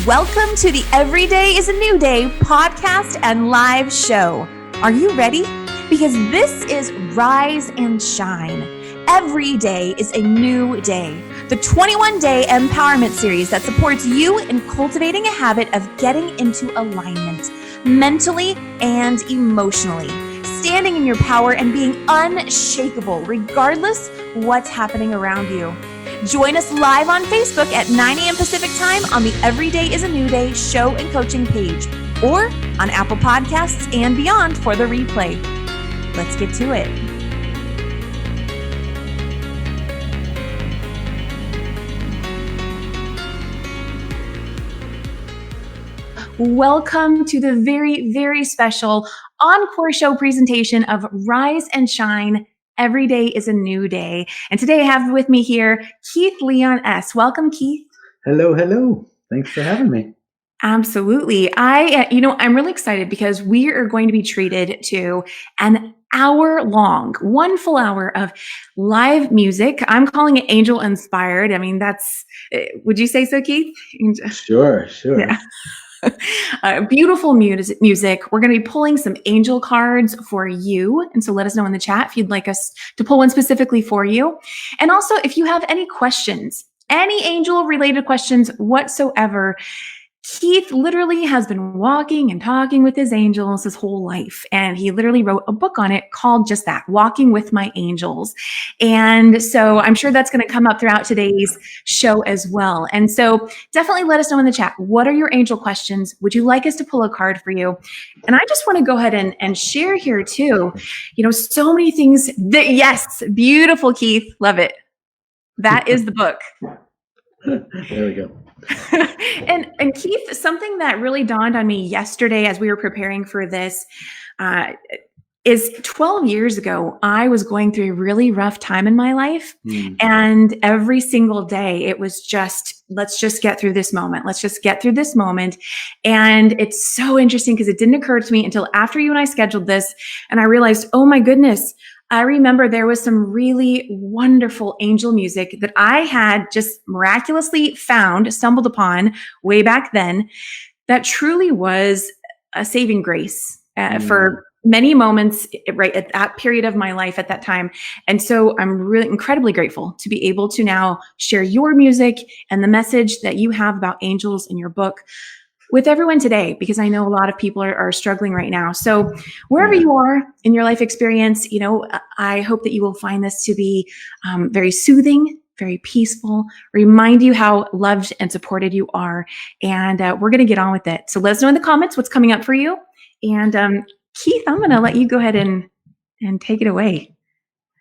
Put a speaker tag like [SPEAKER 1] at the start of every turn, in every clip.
[SPEAKER 1] Welcome to the Every Day is a New Day podcast and live show. Are you ready? Because this is Rise and Shine. Every day is a new day. The 21-day empowerment series that supports you in cultivating a habit of getting into alignment, mentally and emotionally, standing in your power and being unshakable regardless what's happening around you. Join us live on Facebook at 9 a.m. Pacific time on the Every Day is a New Day show and coaching page, or on Apple Podcasts and beyond for the replay. Let's get to it. Welcome to the very, very special Encore show presentation of Rise and Shine. Every day is a new day. And today I have with me here Keith Leon S. Welcome, Keith.
[SPEAKER 2] Hello, hello. Thanks for having me.
[SPEAKER 1] Absolutely. I'm really excited because we are going to be treated to an hour-long, one full hour of live music. I'm calling it angel inspired. I mean, would you say so, Keith?
[SPEAKER 2] Sure.
[SPEAKER 1] Yeah. Beautiful music. We're going to be pulling some angel cards for you. And so let us know in the chat if you'd like us to pull one specifically for you. And also, if you have any questions, any angel related questions whatsoever, Keith literally has been walking and talking with his angels his whole life. And he literally wrote a book on it called just that, Walking with My Angels. And so I'm sure that's going to come up throughout today's show as well. And so definitely let us know in the chat, what are your angel questions? Would you like us to pull a card for you? And I just want to go ahead and share here too, so many things yes, beautiful, Keith. Love it. That is the book.
[SPEAKER 2] There we go.
[SPEAKER 1] And Keith, something that really dawned on me yesterday as we were preparing for this is 12 years ago, I was going through a really rough time in my life. And every single day it was just, let's just get through this moment. Let's just get through this moment. And it's so interesting because it didn't occur to me until after you and I scheduled this. And I realized, oh my goodness, I remember there was some really wonderful angel music that I had just miraculously stumbled upon way back then that truly was a saving grace for many moments right at that period of my life at that time. And so I'm really incredibly grateful to be able to now share your music and the message that you have about angels in your book with everyone today, because I know a lot of people are struggling right now. So wherever you are in your life experience, I hope that you will find this to be very soothing, very peaceful, remind you how loved and supported you are. And we're going to get on with it. So let us know in the comments what's coming up for you. And Keith, I'm going to let you go ahead and take it away.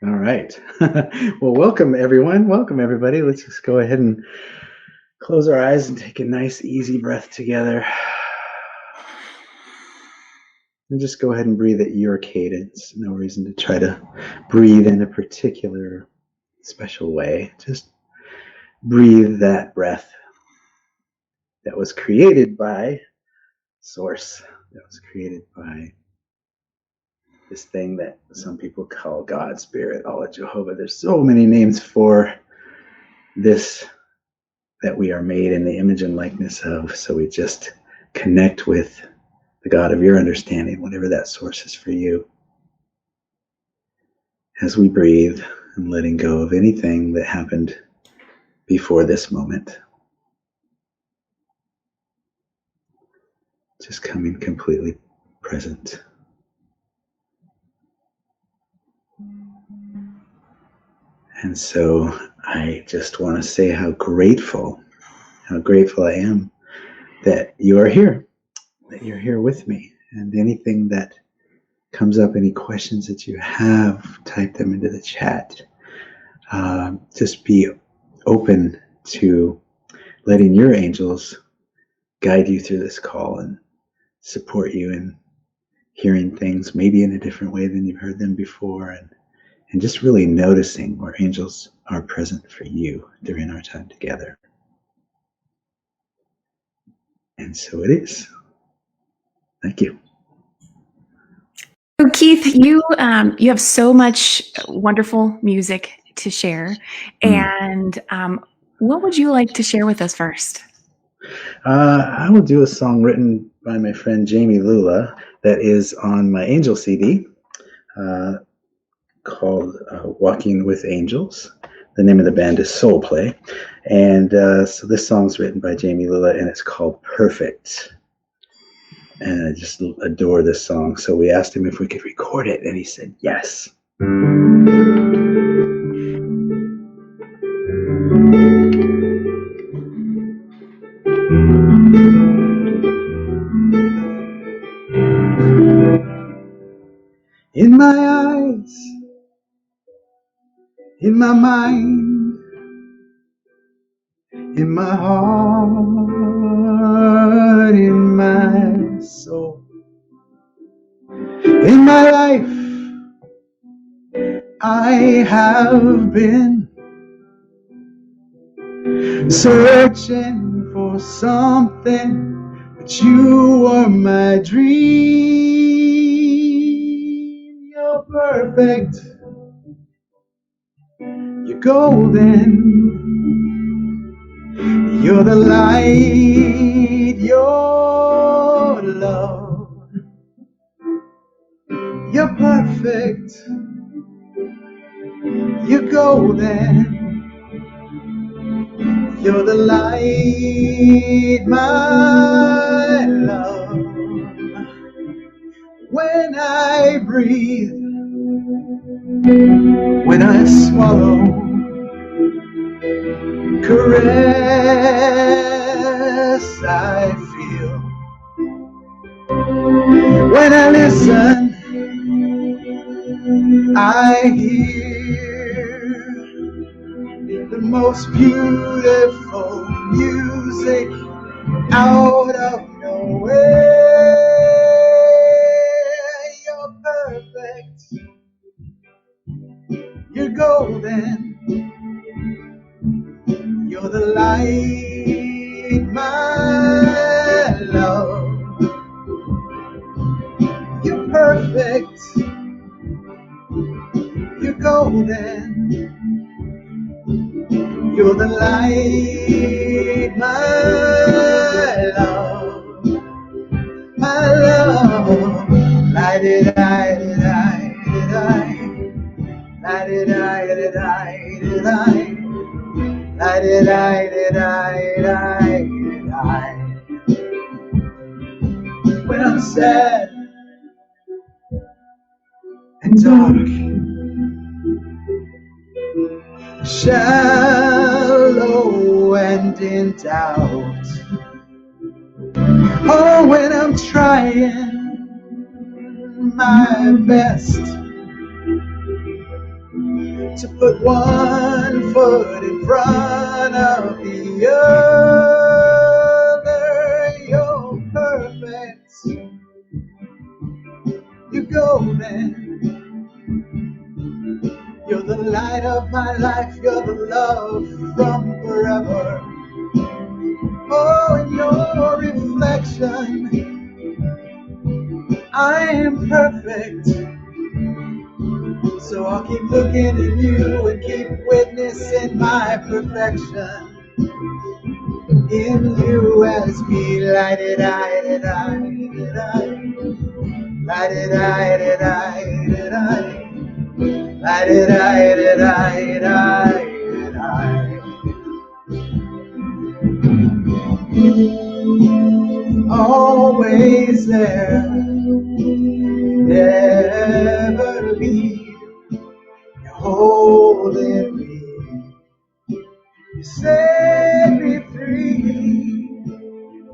[SPEAKER 2] All right. Well, welcome everyone. Welcome everybody. Let's just go ahead and close our eyes and take a nice, easy breath together. And just go ahead and breathe at your cadence. No reason to try to breathe in a particular special way. Just breathe that breath that was created by Source, that was created by this thing that some people call God, Spirit, Allah, Jehovah. There's so many names for this that we are made in the image and likeness of. So we just connect with the God of your understanding, whatever that source is for you. As we breathe and letting go of anything that happened before this moment. Just coming completely present. And so I just want to say how grateful I am that you are here, that you're here with me. And anything that comes up, any questions that you have, type them into the chat. Just be open to letting your angels guide you through this call and support you in hearing things maybe in a different way than you've heard them before. And just really noticing where angels are present for you during our time together. And so it is. Thank you.
[SPEAKER 1] So Keith, you have so much wonderful music to share. And what would you like to share with us first?
[SPEAKER 2] I will do a song written by my friend Jamie Lula that is on my Angel CD called Walking with Angels. The name of the band is Soul Play. And so this song's written by Jamie Lula, and it's called Perfect. And I just adore this song. So we asked him if we could record it, and he said yes. In my eyes, in my mind, in my heart, in my soul, in my life, I have been searching for something, but you were my dream. You're perfect, you're golden, you're the light, your love. You're perfect, you're golden, you're the light, my love. When I breathe, when I swallow, caress I feel. When I listen, I hear the most beautiful music out of nowhere. You're perfect, you're golden, you're the light, my love. You're perfect, you're golden, you're the light, my love, my love. Light it, light it, light it, light it, light it, light it, light it, light it, light it, light it, light it. When I'm sad and dark, shallow and in doubt. Oh, when I'm trying my best to put one foot in front of the other. You're perfect, you're golden, you're the light of my life, you're the love from forever. Oh, in your reflection, I am perfect. So I'll keep looking at you and keep witnessing my perfection. In you as we light it, light it, light it, light it, light it, light it, light it, light it, light it, light it. Always there, never leave. You're holding me, you set me free.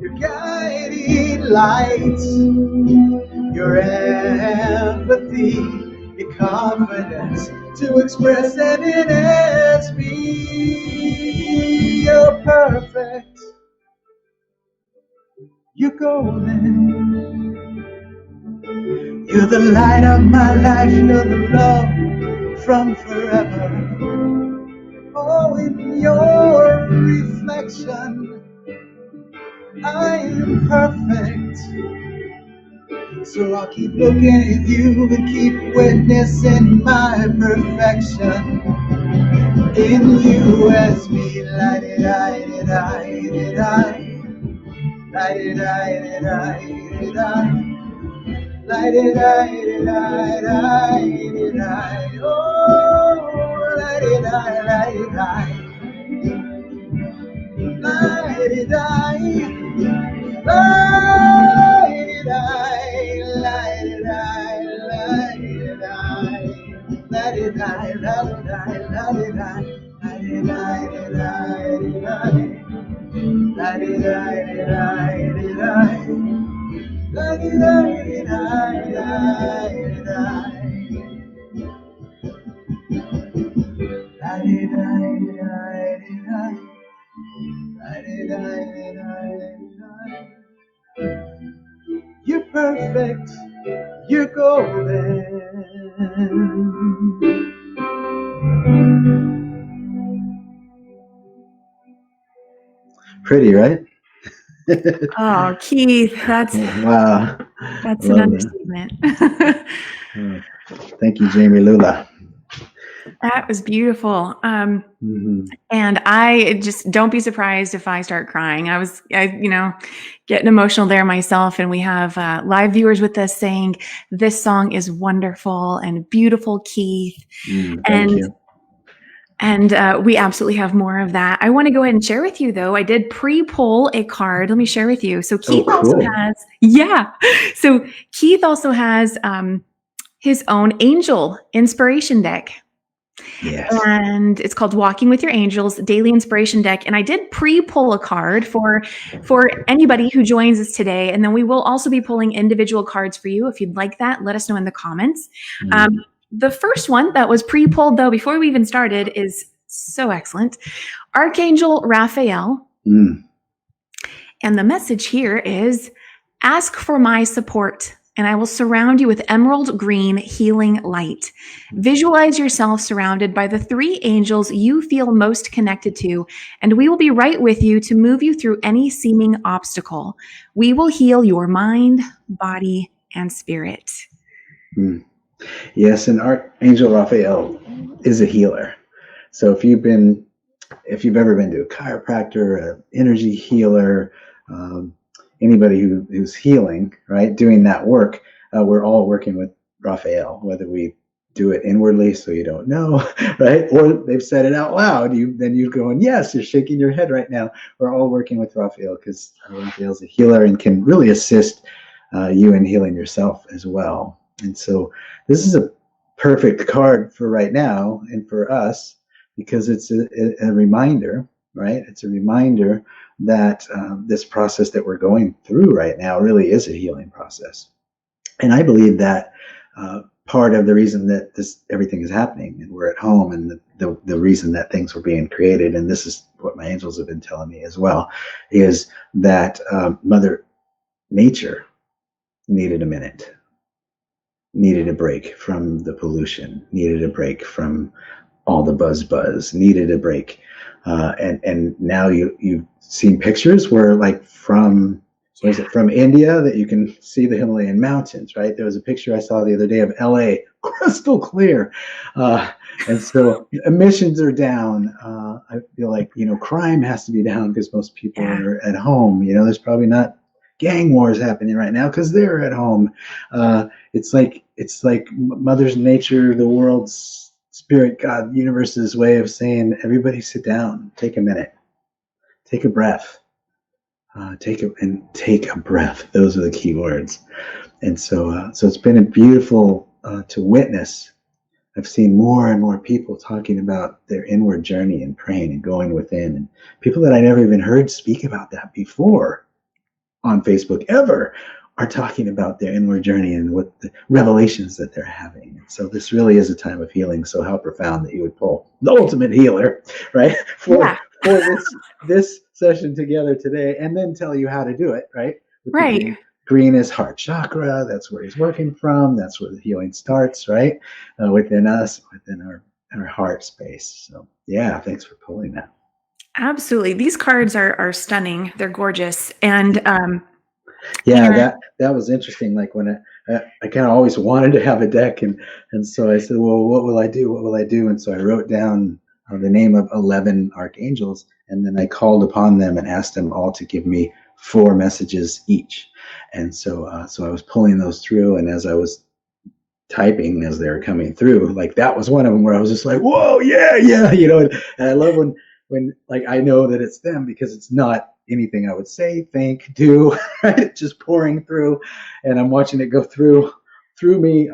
[SPEAKER 2] Your guiding light, your empathy, your confidence to express and enhance me. You're perfect, you're golden, you're the light of my life, you're the love from forever. Oh, in your reflection, I am perfect. So I'll keep looking at you and keep witnessing my perfection. In you as we light it, light it, light it, light it. You're perfect. You're golden. Pretty, right?
[SPEAKER 1] Oh, Keith,
[SPEAKER 2] Wow.
[SPEAKER 1] that's an
[SPEAKER 2] Love that.
[SPEAKER 1] understatement.
[SPEAKER 2] Thank you, Jamie Lula.
[SPEAKER 1] That was beautiful.
[SPEAKER 2] Mhm.
[SPEAKER 1] And I just don't be surprised if I start crying. I getting emotional there myself. And we have live viewers with us saying this song is wonderful and beautiful, Keith.
[SPEAKER 2] Thank you.
[SPEAKER 1] And we absolutely have more of that. I want to go ahead and share with you, though. I did pre-pull a card. Let me share with you. So Keith also
[SPEAKER 2] Cool.
[SPEAKER 1] has, yeah. So Keith also has his own angel inspiration deck.
[SPEAKER 2] Yes.
[SPEAKER 1] And it's called Walking with Your Angels Daily Inspiration Deck. And I did pre-pull a card for anybody who joins us today. And then we will also be pulling individual cards for you. If you'd like that, let us know in the comments. The first one that was pre-pulled, though, before we even started, is so excellent. Archangel Raphael. And the message here is, ask for my support, and I will surround you with emerald green healing light. Visualize yourself surrounded by the 3 angels you feel most connected to, and we will be right with you to move you through any seeming obstacle. We will heal your mind, body, and spirit.
[SPEAKER 2] Yes, and Archangel Raphael is a healer. So if you've ever been to a chiropractor, an energy healer, anybody who's healing, right, doing that work, we're all working with Raphael, whether we do it inwardly so you don't know, right, or they've said it out loud, then you're going, yes, you're shaking your head right now. We're all working with Raphael because Raphael's a healer and can really assist you in healing yourself as well. And so this is a perfect card for right now and for us, because it's a reminder, right? It's a reminder that this process that we're going through right now really is a healing process. And I believe that part of the reason that everything is happening and we're at home, and the reason that things were being created, and this is what my angels have been telling me as well, is that Mother Nature needed a minute, needed a break from the pollution, needed a break from all the buzz, needed a break. And now you've seen pictures where, like, from India, that you can see the Himalayan mountains, right? There was a picture I saw the other day of LA, crystal clear. And so emissions are down. I feel like, crime has to be down because most people are at home. There's probably not gang wars happening right now because they're at home. It's like Mother's Nature, the world's spirit, God, universe's way of saying, everybody sit down, take a minute, take a breath, take a breath. Those are the key words. And so it's been beautiful to witness. I've seen more and more people talking about their inward journey and praying and going within, and people that I never even heard speak about that before on Facebook ever are talking about their inward journey and what the revelations that they're having. So this really is a time of healing. So how profound that you would pull the ultimate healer, right, for this session together today, and then tell you how to do it, right?
[SPEAKER 1] Right.
[SPEAKER 2] Green is heart chakra. That's where he's working from. That's where the healing starts, right? Within us, within our heart space. So yeah, thanks for pulling that.
[SPEAKER 1] Absolutely. These cards are stunning. They're gorgeous. And
[SPEAKER 2] that was interesting. Like, when I kind of always wanted to have a deck, and so I said, well, what will I do? What will I do? And so I wrote down the name of 11 archangels, and then I called upon them and asked them all to give me 4 messages each. And so so I was pulling those through, and as I was typing as they were coming through, like that was one of them where I was just like, whoa, yeah, yeah, and I love when like I know that it's them, because it's not anything I would say, think, do, right? It's just pouring through, and I'm watching it go through me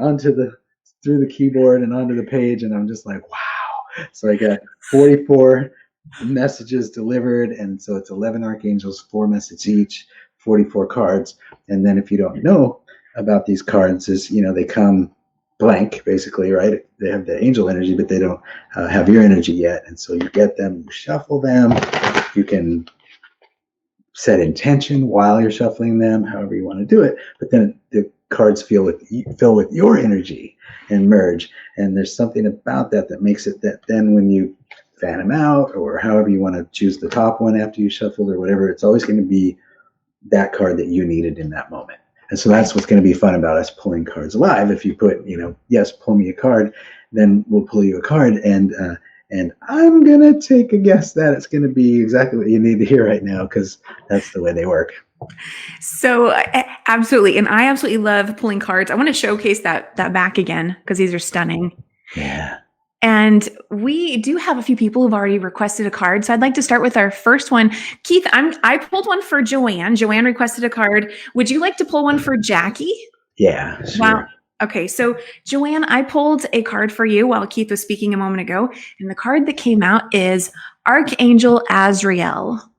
[SPEAKER 2] through the keyboard and onto the page, and I'm just like, wow. So I got 44 messages delivered, and so it's 11 archangels, 4 messages each, 44 cards. And then if you don't know about these cards, is they come blank, basically, right? They have the angel energy, but they don't have your energy yet. And so you get them, you shuffle them, you can set intention while you're shuffling them, however you want to do it. But then the cards fill with your energy and merge. And there's something about that makes it that then when you fan them out, or however you want to choose the top one after you shuffled or whatever, it's always going to be that card that you needed in that moment. And so that's what's going to be fun about us pulling cards live. If you put, yes, pull me a card, then we'll pull you a card. And I'm going to take a guess that it's going to be exactly what you need to hear right now, because that's the way they work.
[SPEAKER 1] So absolutely. And I absolutely love pulling cards. I want to showcase that back again, because these are stunning.
[SPEAKER 2] Yeah.
[SPEAKER 1] And we do have a few people who've already requested a card. So I'd like to start with our first one. Keith, I pulled one for Joanne. Joanne requested a card. Would you like to pull one for Jackie?
[SPEAKER 2] Yeah, sure.
[SPEAKER 1] Wow. Okay. So Joanne, I pulled a card for you while Keith was speaking a moment ago. And the card that came out is Archangel Azrael.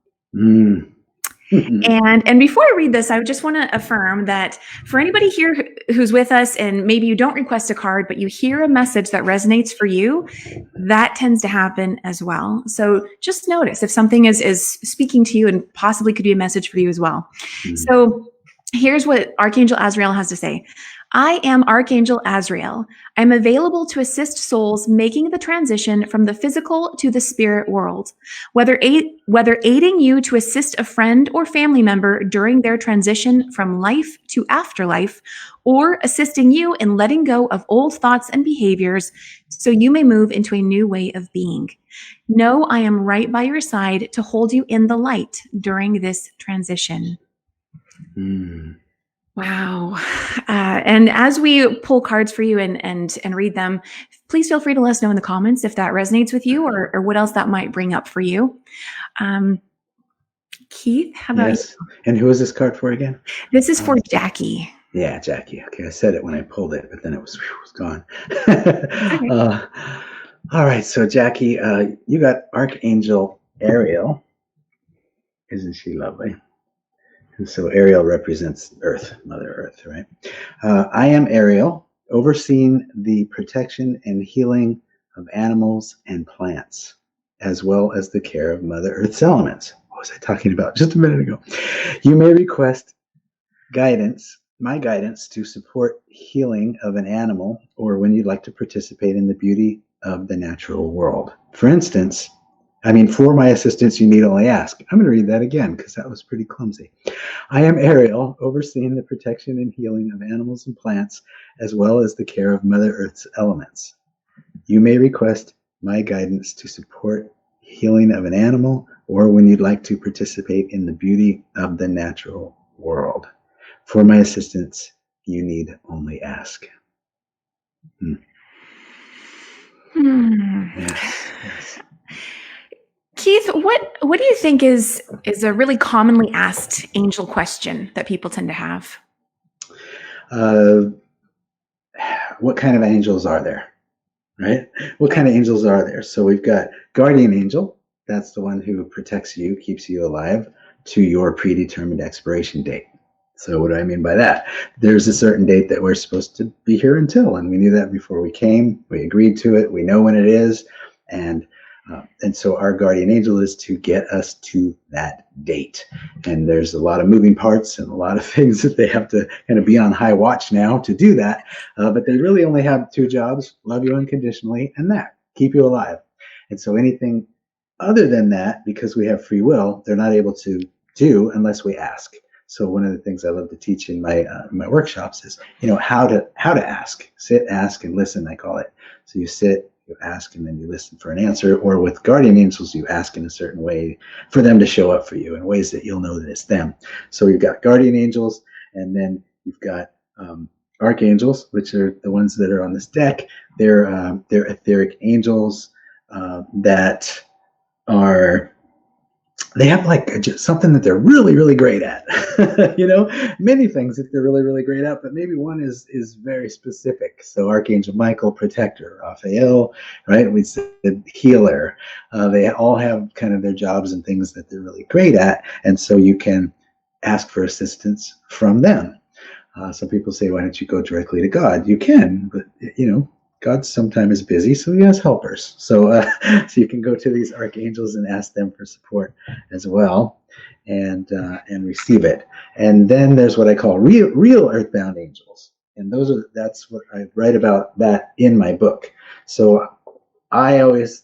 [SPEAKER 1] And before I read this, I just want to affirm that for anybody here who's with us, and maybe you don't request a card, but you hear a message that resonates for you, that tends to happen as well. So just notice if something is speaking to you and possibly could be a message for you as well. So here's what Archangel Azrael has to say. I am Archangel Azrael. I'm available to assist souls making the transition from the physical to the spirit world. Whether aiding you to assist a friend or family member during their transition from life to afterlife, or assisting you in letting go of old thoughts and behaviors so you may move into a new way of being. Know I am right by your side to hold you in the light during this transition. Wow. And as we pull cards for you and read them, please feel free to let us know in the comments if that resonates with you, or what else that might bring up for you. Keith, how about you?
[SPEAKER 2] And who is this card for again?
[SPEAKER 1] This is for Jackie.
[SPEAKER 2] Yeah, Jackie. Okay, I said it when I pulled it, but then it was gone. All right, so Jackie, you got Archangel Ariel. Isn't she lovely? And so Ariel represents Earth, Mother Earth, right? I am Ariel, overseeing the protection and healing of animals and plants, as well as the care of Mother Earth's elements. What was I talking about just a minute ago? You may request guidance, my guidance, to support healing of an animal, or when you'd like to participate in the beauty of the natural world. For instance, for my assistance, you need only ask. I'm going to read that again because that was pretty clumsy. I am Ariel, overseeing the protection and healing of animals and plants, as well as the care of Mother Earth's elements. You may request my guidance to support healing of an animal, or when you'd like to participate in the beauty of the natural world. For my assistance, you need only ask. Yes.
[SPEAKER 1] Keith, what do you think is a really commonly asked angel question that people tend to have?
[SPEAKER 2] What kind of angels are there? Right? What kind of angels are there? So we've got guardian angel. That's the one who protects you, keeps you alive to your predetermined expiration date. So what do I mean by that? There's a certain date that we're supposed to be here until, and we knew that before we came. We agreed to it. We know when it is, and so our guardian angel is to get us to that date. And there's a lot of moving parts and a lot of things that they have to kind of be on high watch now to do that. But they really only have 2 jobs: love you unconditionally, and that, keep you alive. And so anything other than that, because we have free will, they're not able to do unless we ask. So one of the things I love to teach in my workshops is, how to ask. Sit, ask, and listen, I call it. So you sit, You ask and then you listen for an answer. Or with guardian angels, you ask in a certain way for them to show up for you in ways that you'll know that it's them. So you've got guardian angels, and then you've got archangels, which are the ones that are on this deck. They're etheric angels that are, they have like something that they're really, really great at. Many things that they're really, really great at, but maybe one is very specific. So Archangel Michael, protector; Raphael, right? We said healer. They all have kind of their jobs and things that they're really great at, and so you can ask for assistance from them. Some people say, why don't you go directly to God? You can, but God sometimes is busy, so he has helpers. So you can go to these archangels and ask them for support as well, and receive it. And then there's what I call real earthbound angels, and that's what I write about that in my book. So I always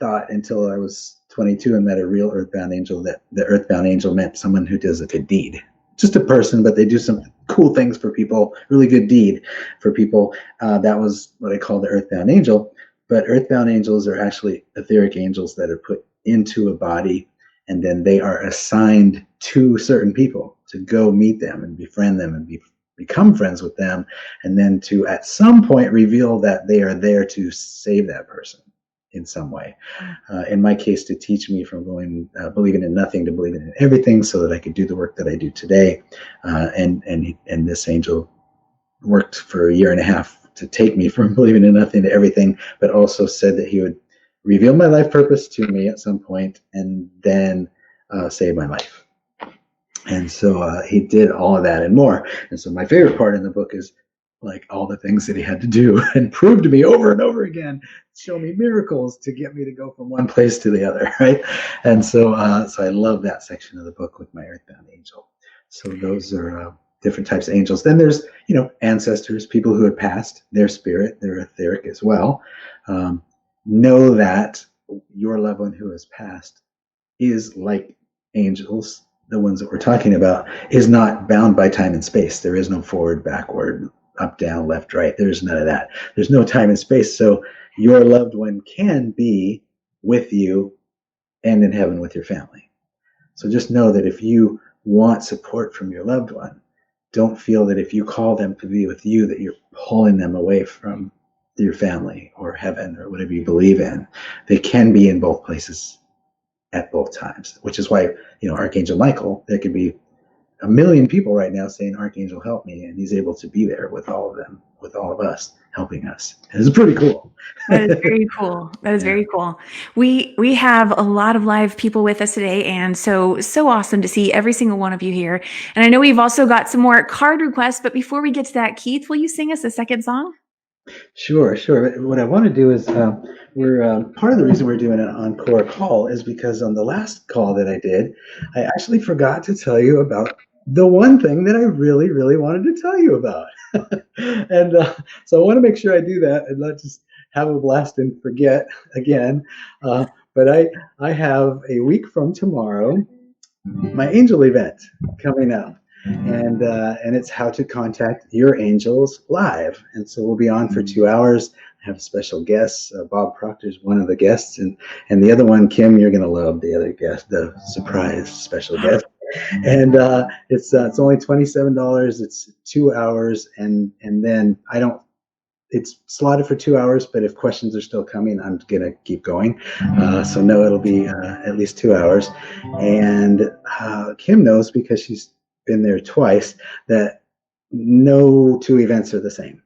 [SPEAKER 2] thought, until I was 22 and met a real earthbound angel, that the earthbound angel meant someone who does a good deed. Just a person, but they do some cool things for people, really good deed for people. That was what I call the earthbound angel. But earthbound angels are actually etheric angels that are put into a body, and then they are assigned to certain people to go meet them and befriend them and become friends with them, and then to at some point reveal that they are there to save that person in some way. In my case, to teach me from going believing in nothing to believing in everything, so that I could do the work that I do today. And this angel worked for a year and a half to take me from believing in nothing to everything, but also said that he would reveal my life purpose to me at some point, and then save my life. And so he did all of that and more. And so my favorite part in the book is like all the things that he had to do and prove to me over and over again, show me miracles to get me to go from one place to the other, right? And so I love that section of the book with my earthbound angel. So those are different types of angels. Then there's, ancestors, people who have passed, their spirit, they're etheric as well. Know that your loved one who has passed is like angels, the ones that we're talking about, is not bound by time and space. There is no forward, backward, up, down, left, right. There's none of that. There's no time and space. So your loved one can be with you and in heaven with your family. So just know that if you want support from your loved one, don't feel that if you call them to be with you that you're pulling them away from your family or heaven or whatever you believe in. They can be in both places at both times, which is why, Archangel Michael, there could be a million people right now saying, Archangel, help me. And he's able to be there with all of them, with all of us, helping us. It's pretty cool.
[SPEAKER 1] That is very cool. That is very cool. We have a lot of live people with us today, and so awesome to see every single one of you here. And I know we've also got some more card requests, but before we get to that, Keith, will you sing us a second song?
[SPEAKER 2] Sure. What I want to do is, we're part of the reason we're doing an encore call is because on the last call that I did, I actually forgot to tell you about the one thing that I really, really wanted to tell you about. And so I want to make sure I do that and not just have a blast and forget again. But I have a week from tomorrow, my angel event coming up. And it's how to contact your angels live. And so we'll be on for 2 hours. I have special guests. Bob Proctor is one of the guests, and the other one, Kim, you're going to love the other guest, the surprise special guest. And it's only $27. It's 2 hours, and then it's slotted for 2 hours, but if questions are still coming, I'm going to keep going. So no, it'll be at least 2 hours. And Kim knows, because she's been there twice, that no two events are the same.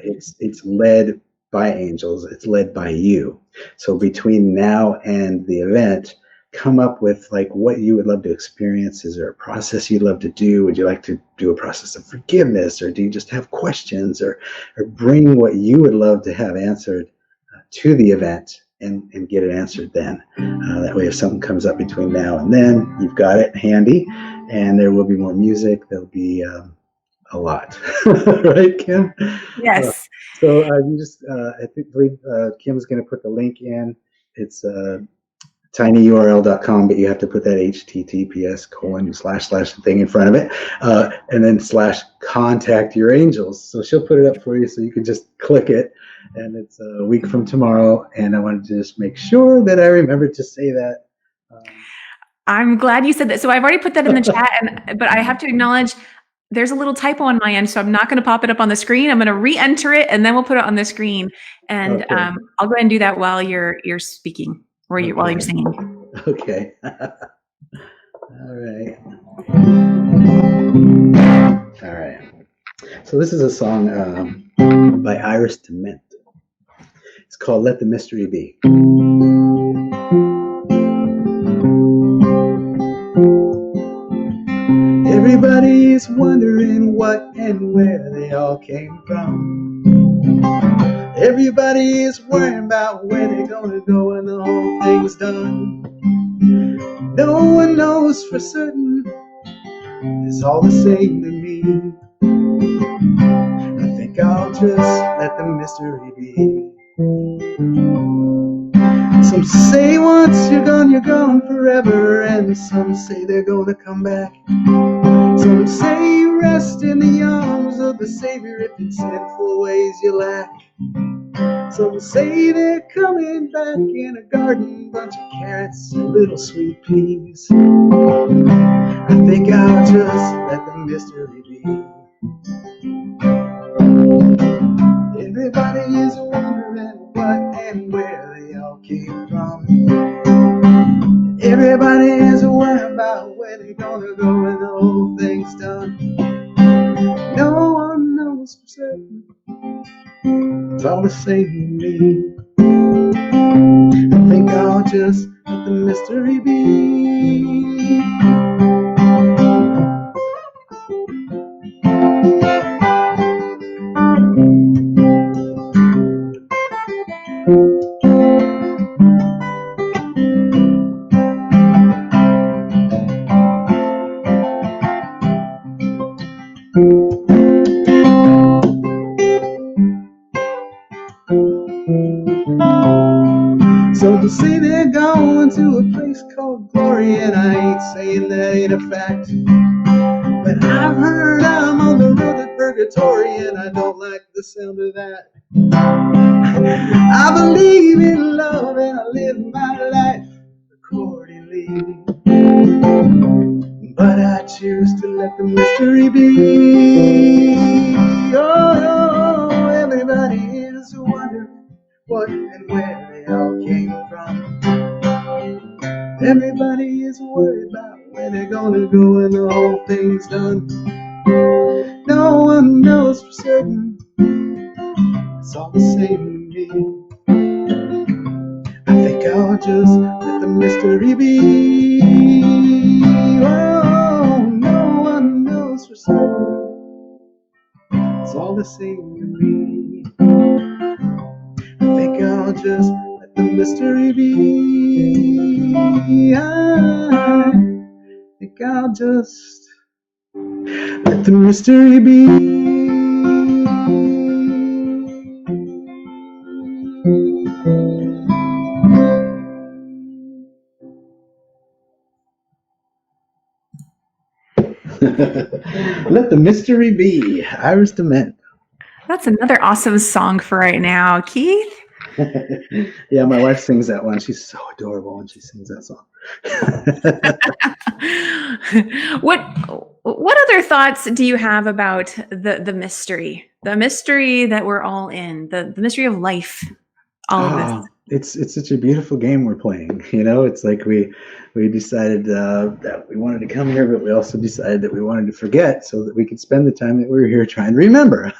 [SPEAKER 2] It's led by angels. It's led by you. So between now and the event, come up with like what you would love to experience. Is there a process you'd love to do? Would you like to do a process of forgiveness, or do you just have questions, or bring what you would love to have answered to the event and get it answered then. That way, if something comes up between now and then, you've got it handy, and there will be more music. There'll be a lot, right, Kim?
[SPEAKER 1] Yes.
[SPEAKER 2] So you just, I believe Kim's going to put the link in. It's tinyurl.com, but you have to put that https:// thing in front of it, and then /contact your angels. So she'll put it up for you, so you can just click it and it's a week from tomorrow, and I wanted to just make sure that I remembered to say that.
[SPEAKER 1] I'm glad you said that. So I've already put that in the chat, but I have to acknowledge there's a little typo on my end, so I'm not going to pop it up on the screen. I'm going to re-enter it, and then we'll put it on the screen. And
[SPEAKER 2] Okay.
[SPEAKER 1] I'll go ahead and do that while you're speaking or while you're singing.
[SPEAKER 2] Okay. All right. All right. So this is a song by Iris Dement. It's called "Let the Mystery Be." Everybody is wondering what and where they all came from. Everybody is worrying about where they're gonna go when the whole thing's done. No one knows for certain. It's all the same to me. I think I'll just let the mystery be. Some say once you're gone forever, and some say they're gonna come back. Some say you rest in the arms of the Savior if in sinful ways you lack. Some say they're coming back in a garden, bunch of carrots and little sweet peas. I think I'll just let the mystery be. Everybody is wondering what and where they all came from. Everybody is worried about where they're gonna go when the whole thing's done. No one knows for certain. It's all the same to me. I think I'll just let the mystery be. Some say they're going to a place called glory, and I ain't saying that ain't a fact. But I've heard I'm on the road to purgatory, and I don't like the sound of that. I believe in love, and I live my life accordingly. But I choose to let the mystery be. Oh, everybody is wondering what and where they all came from. Everybody is worried about where they're gonna go when the whole thing's done. No one knows for certain. It's all the same to me. I think I'll just let the mystery be. Oh, no one knows for certain. It's all the same to me. I think I'll just let the mystery be. I think I'll just let the mystery be. Let the mystery be. Iris Dement.
[SPEAKER 1] That's another awesome song for right now, Keith.
[SPEAKER 2] Yeah, my wife sings that one. She's so adorable when she sings that song.
[SPEAKER 1] What other thoughts do you have about the mystery that we're all in, the mystery of life, all of this?
[SPEAKER 2] It's such a beautiful game we're playing. You know, it's like we decided that we wanted to come here, but we also decided that we wanted to forget so that we could spend the time that we were here trying to remember.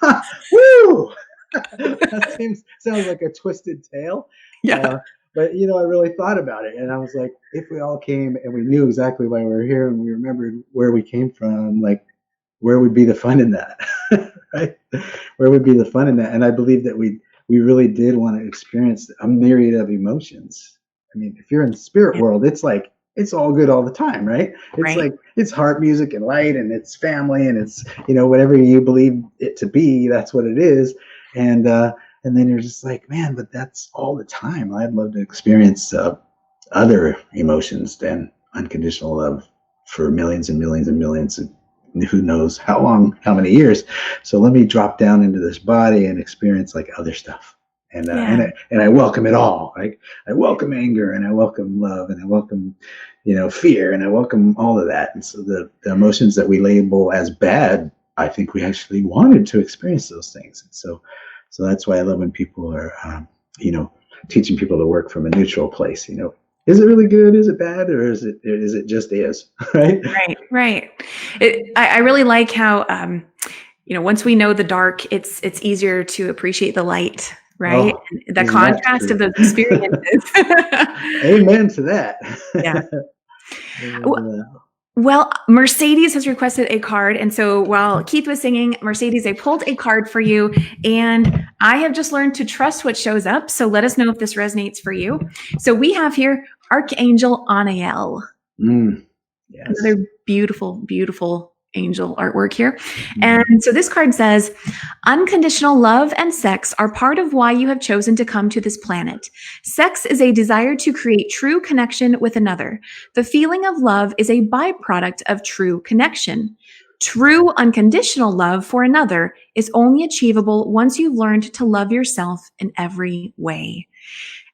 [SPEAKER 2] Woo! That sounds like a twisted tale.
[SPEAKER 1] Yeah.
[SPEAKER 2] But you know, I really thought about it, and I was like, if we all came and we knew exactly why we were here, and we remembered where we came from, like, where would be the fun in that? Right? Where would be the fun in that? And I believe that we really did want to experience a myriad of emotions. I mean, if you're in the spirit world, it's like it's all good all the time, right? It's like it's heart music and light, and it's family, and it's, you know, whatever you believe it to be, that's what it is. And then you're just like, man, but that's all the time. I'd love to experience other emotions than unconditional love for millions and millions and millions of who knows how long, how many years. So let me drop down into this body and experience like other stuff, And I welcome it all. I welcome anger, and I welcome love, and I welcome, fear, and I welcome all of that. And so the emotions that we label as bad, I think we actually wanted to experience those things. And so that's why I love when people are, teaching people to work from a neutral place. Is it really good? Is it bad? Or is it just is? Right.
[SPEAKER 1] Right. I really like how, once we know the dark, it's easier to appreciate the light. Right.
[SPEAKER 2] Oh,
[SPEAKER 1] The contrast of those experiences.
[SPEAKER 2] Amen to that.
[SPEAKER 1] Yeah. Well, Mercedes has requested a card. And so while Keith was singing, Mercedes, I pulled a card for you. And I have just learned to trust what shows up. So let us know if this resonates for you. So we have here Archangel Haniel.
[SPEAKER 2] Yes.
[SPEAKER 1] Another beautiful, beautiful angel artwork here. And so this card says, unconditional love and sex are part of why you have chosen to come to this planet. Sex is a desire to create true connection with another. The feeling of love is a byproduct of true connection. True unconditional love for another is only achievable once you've learned to love yourself in every way.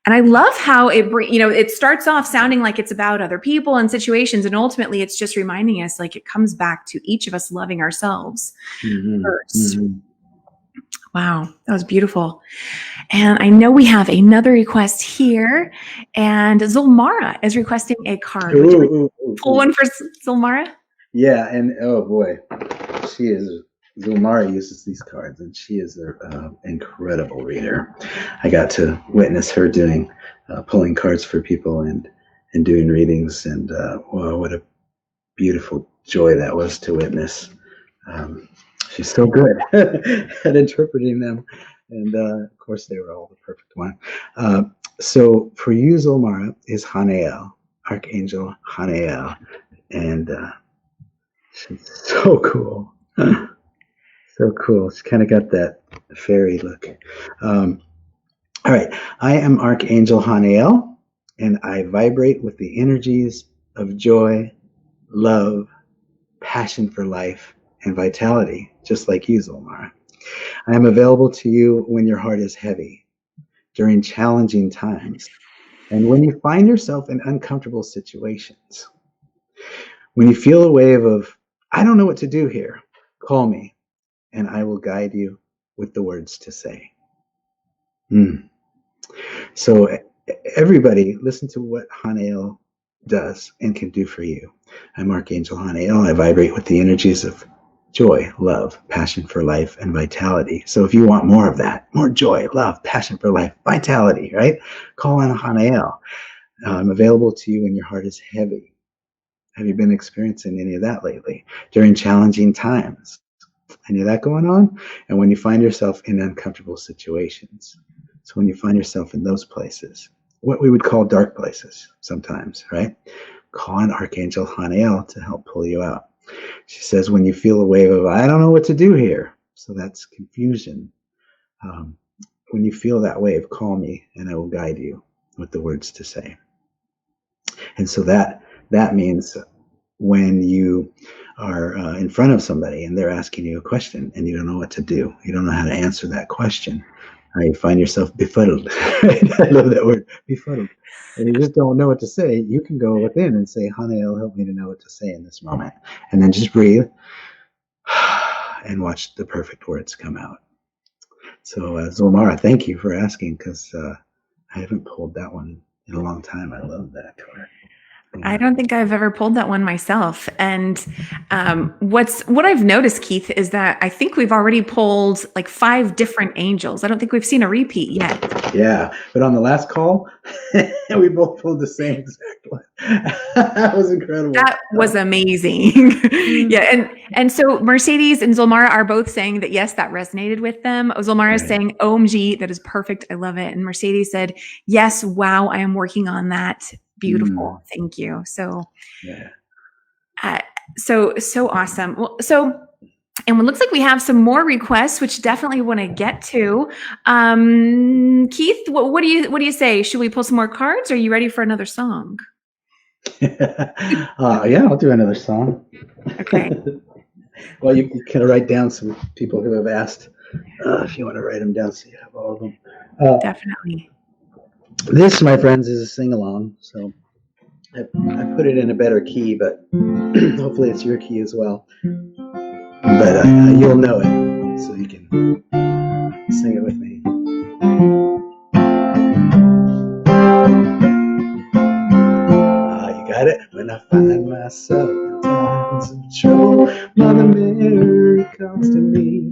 [SPEAKER 1] And I love how it starts off sounding like it's about other people and situations. And ultimately, it's just reminding us, like, it comes back to each of us loving ourselves first. Wow, that was beautiful. And I know we have another request here. And Zulmara is requesting a card. Would you pull one for Zulmara?
[SPEAKER 2] Yeah. And oh boy, Zulmara uses these cards, and she is an incredible reader. I got to witness her doing pulling cards for people and doing readings, and wow, what a beautiful joy that was to witness. She's so good at interpreting them, and of course they were all the perfect one. So for you, Zulmara, is Haniel, Archangel Haniel, and she's so cool. So cool. It's kind of got that fairy look. All right. I am Archangel Haniel, and I vibrate with the energies of joy, love, passion for life, and vitality, just like you, Zulmara. I am available to you when your heart is heavy, during challenging times, and when you find yourself in uncomfortable situations. When you feel a wave of, I don't know what to do here, call me, and I will guide you with the words to say. So everybody, listen to what Haniel does and can do for you. I'm Archangel Haniel. I vibrate with the energies of joy, love, passion for life, and vitality. So if you want more of that, more joy, love, passion for life, vitality, right? Call on Haniel. I'm available to you when your heart is heavy. Have you been experiencing any of that lately? During challenging times? Any of that going on? And when you find yourself in uncomfortable situations. So when you find yourself in those places, what we would call dark places sometimes, right? Call on Archangel Haniel to help pull you out. She says, when you feel a wave of, I don't know what to do here. So that's confusion. When you feel that wave, call me and I will guide you with the words to say. And so that means when you are in front of somebody and they're asking you a question and you don't know what to do, you don't know how to answer that question, you find yourself befuddled. I love that word, befuddled. And you just don't know what to say, you can go within and say, Haniel, help me to know what to say in this moment. And then just breathe and watch the perfect words come out. So Zulmara, thank you for asking, because I haven't pulled that one in a long time. I love that card.
[SPEAKER 1] I don't think I've ever pulled that one myself. And what I've noticed, Keith, is that I think we've already pulled like 5 different angels. I don't think we've seen a repeat yet.
[SPEAKER 2] Yeah, but on the last call, we both pulled the same exact one. That was incredible.
[SPEAKER 1] That was amazing. Yeah, and so Mercedes and Zulmara are both saying that yes, that resonated with them. Zulmara is saying, OMG, that is perfect. I love it. And Mercedes said, yes, wow, I am working on that. Beautiful. Thank you. So, so awesome. Well, and it looks like we have some more requests, which definitely want to get to. Keith, what do you say? Should we pull some more cards? Or are you ready for another song?
[SPEAKER 2] Yeah, I'll do another song.
[SPEAKER 1] Okay.
[SPEAKER 2] Well, you can write down some people who have asked. If you want to write them down so you have all of them.
[SPEAKER 1] Definitely.
[SPEAKER 2] This, my friends, is a sing-along. So I put it in a better key, but hopefully it's your key as well. But you'll know it, so you can sing it with me. You got it? When I find myself in times of trouble, Mother Mary comes to me,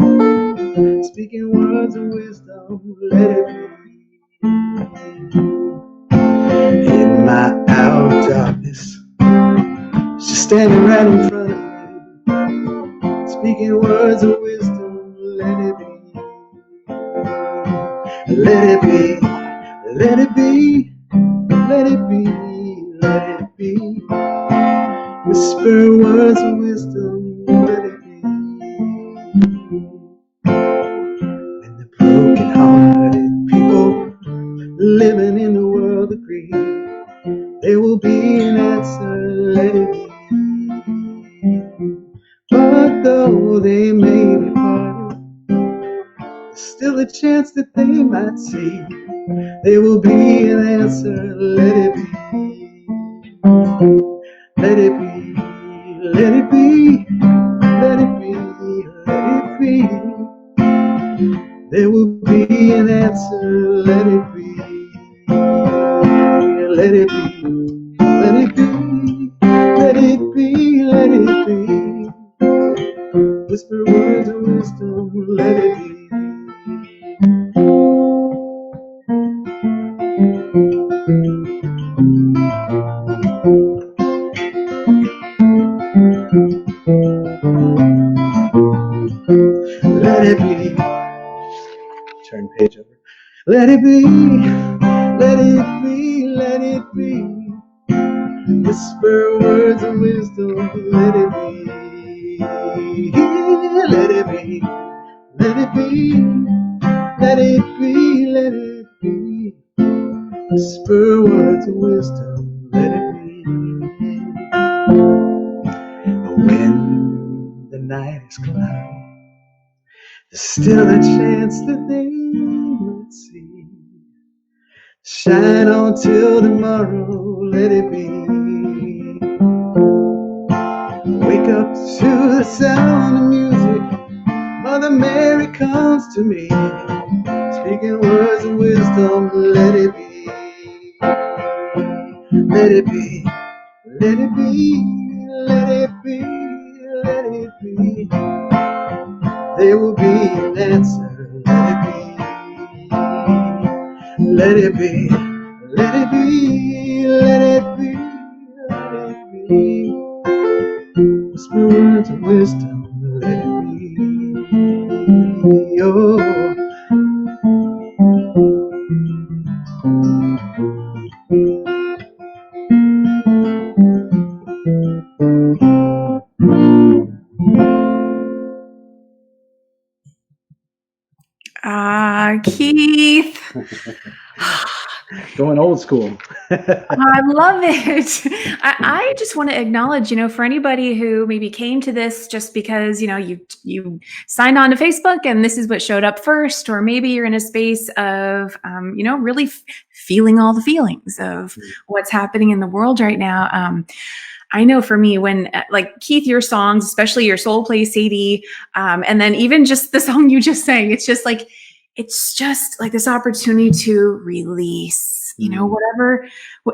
[SPEAKER 2] speaking words of wisdom, let it be. In my hour of darkness, she's standing right in front of me, speaking words of wisdom, let it be. Let it be, let it be, let it be, let it be. Whisper words of wisdom, let it be. And the broken-hearted people living in the world agree, there will be an answer, let it be. But though they may be parted, there's still a chance that they might see. There will be an answer, let it be. Let it be, let it be, let it be, let it be. There will be an answer, let it be. Let it be, let it be, let it be, let it be. Whisper words of wisdom, let it be. Let it be. Turn page over. Let it be, let it be, let it be. Whisper words of wisdom, let it be. Let it be, let it be, let it be, let it be. Whisper words of wisdom, let it be. When the night is cloudy, there's still a chance that they might see. Shine on till tomorrow, let it be. Wake up to the sound of music, Mother Mary comes to me, speaking words of wisdom, let it be. Let it be, let it be, let it be, let it be. There will be an answer, let it be. Let it be, let it be, let it be, let it be. Whisper words of wisdom, let it be. Oh.
[SPEAKER 1] Keith.
[SPEAKER 2] Going old school.
[SPEAKER 1] I love it. I just want to acknowledge, for anybody who maybe came to this just because, you signed on to Facebook and this is what showed up first, or maybe you're in a space of, really feeling all the feelings of what's happening in the world right now. I know for me, when like Keith, your songs, especially your Soul Play CD, and then even just the song you just sang, it's just like this opportunity to release, whatever.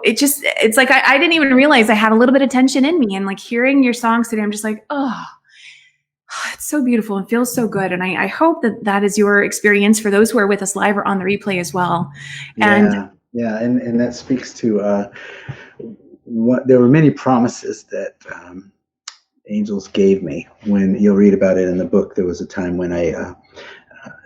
[SPEAKER 1] It's like, I didn't even realize I had a little bit of tension in me, and like hearing your songs today, I'm just like, oh, it's so beautiful and feels so good. And I hope that is your experience for those who are with us live or on the replay as well. And
[SPEAKER 2] yeah. And that speaks to, there were many promises that angels gave me. When you'll read about it in the book, there was a time when I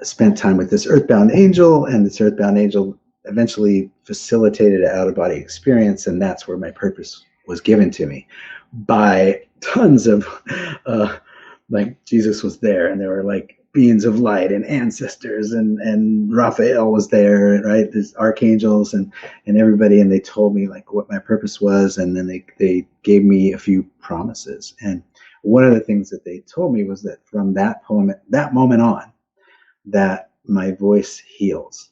[SPEAKER 2] spent time with this earthbound angel, and this earthbound angel eventually facilitated an out-of-body experience, and that's where my purpose was given to me by tons of like Jesus was there, and there were like beings of light and ancestors, and Raphael was there, right? There's archangels and everybody, and they told me like what my purpose was, and then they gave me a few promises. And one of the things that they told me was that from that moment on, that my voice heals.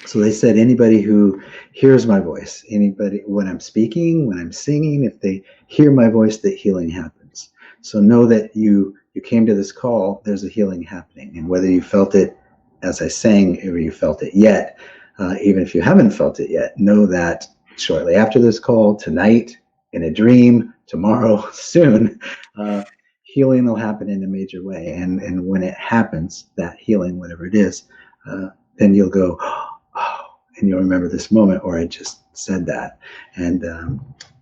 [SPEAKER 2] So they said anybody who hears my voice, anybody when I'm speaking, when I'm singing, if they hear my voice, that healing happens. So know that you came to this call, there's a healing happening. And whether you felt it as I sang or you felt it yet, even if you haven't felt it yet, know that shortly after this call, tonight, in a dream, tomorrow, soon, healing will happen in a major way. And when it happens, that healing, whatever it is, then you'll go, oh, and you'll remember this moment where I just said that. And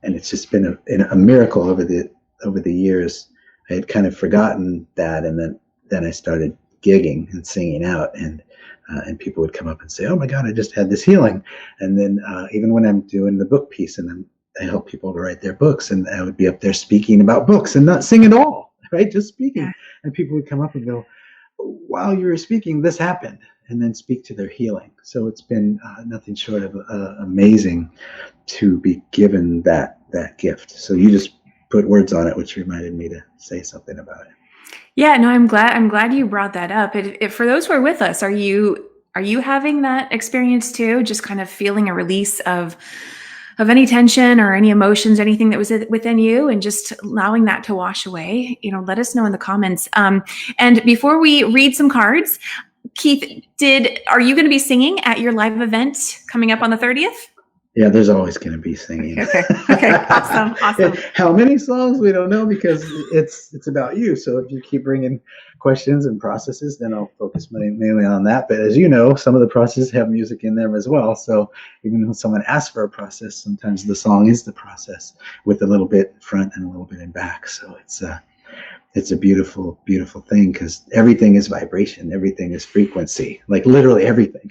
[SPEAKER 2] it's just been a miracle over the years. I had kind of forgotten that, and then I started gigging and singing out, and people would come up and say, "Oh my God, I just had this healing." And then even when I'm doing the book piece, and I help people to write their books, and I would be up there speaking about books and not sing at all, right? Just speaking, and people would come up and go, "While you were speaking, this happened," and then speak to their healing. So it's been nothing short of amazing to be given that gift. So you just put words on it, which reminded me to say something about it.
[SPEAKER 1] Yeah, no, I'm glad you brought that up. For those who are with us, are you having that experience too? Just kind of feeling a release of any tension or any emotions, anything that was within you, and just allowing that to wash away? Let us know in the comments. And before we read some cards, Keith, are you going to be singing at your live event coming up on the 30th?
[SPEAKER 2] Yeah, there's always going to be singing.
[SPEAKER 1] Okay. Awesome.
[SPEAKER 2] How many songs, we don't know, because it's about you. So if you keep bringing questions and processes, then I'll focus mainly on that. But as you know, some of the processes have music in them as well. So even when someone asks for a process, sometimes the song is the process, with a little bit in front and a little bit in back. So it's a beautiful, beautiful thing, because everything is vibration. Everything is frequency. Like literally everything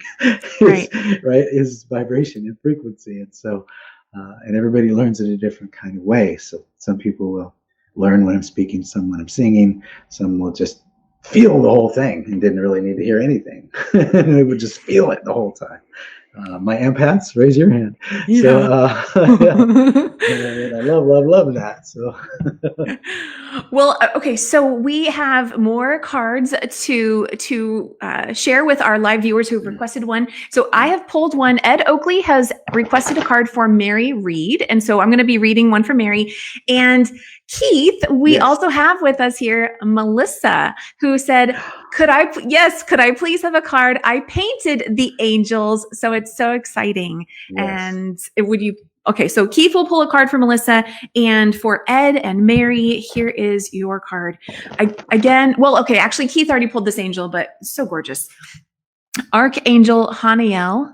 [SPEAKER 2] is vibration and frequency. And so, and everybody learns it a different kind of way. So some people will learn when I'm speaking, some when I'm singing, some will just feel the whole thing and didn't really need to hear anything. And they would just feel it the whole time. My empaths, raise your hand.
[SPEAKER 1] Yeah.
[SPEAKER 2] So, and I love that. So.
[SPEAKER 1] Well, okay, so we have more cards to share with our live viewers who've requested one. So I have pulled one. Ed Oakley has requested a card for Mary Reed, and so I'm going to be reading one for Mary. And Keith, we also have with us here Melissa, who said, could I please have a card? I painted the angels, so it's so exciting. And okay, so Keith will pull a card for Melissa, and for Ed and Mary, here is your card. Actually, Keith already pulled this angel, but so gorgeous. Archangel Haniel.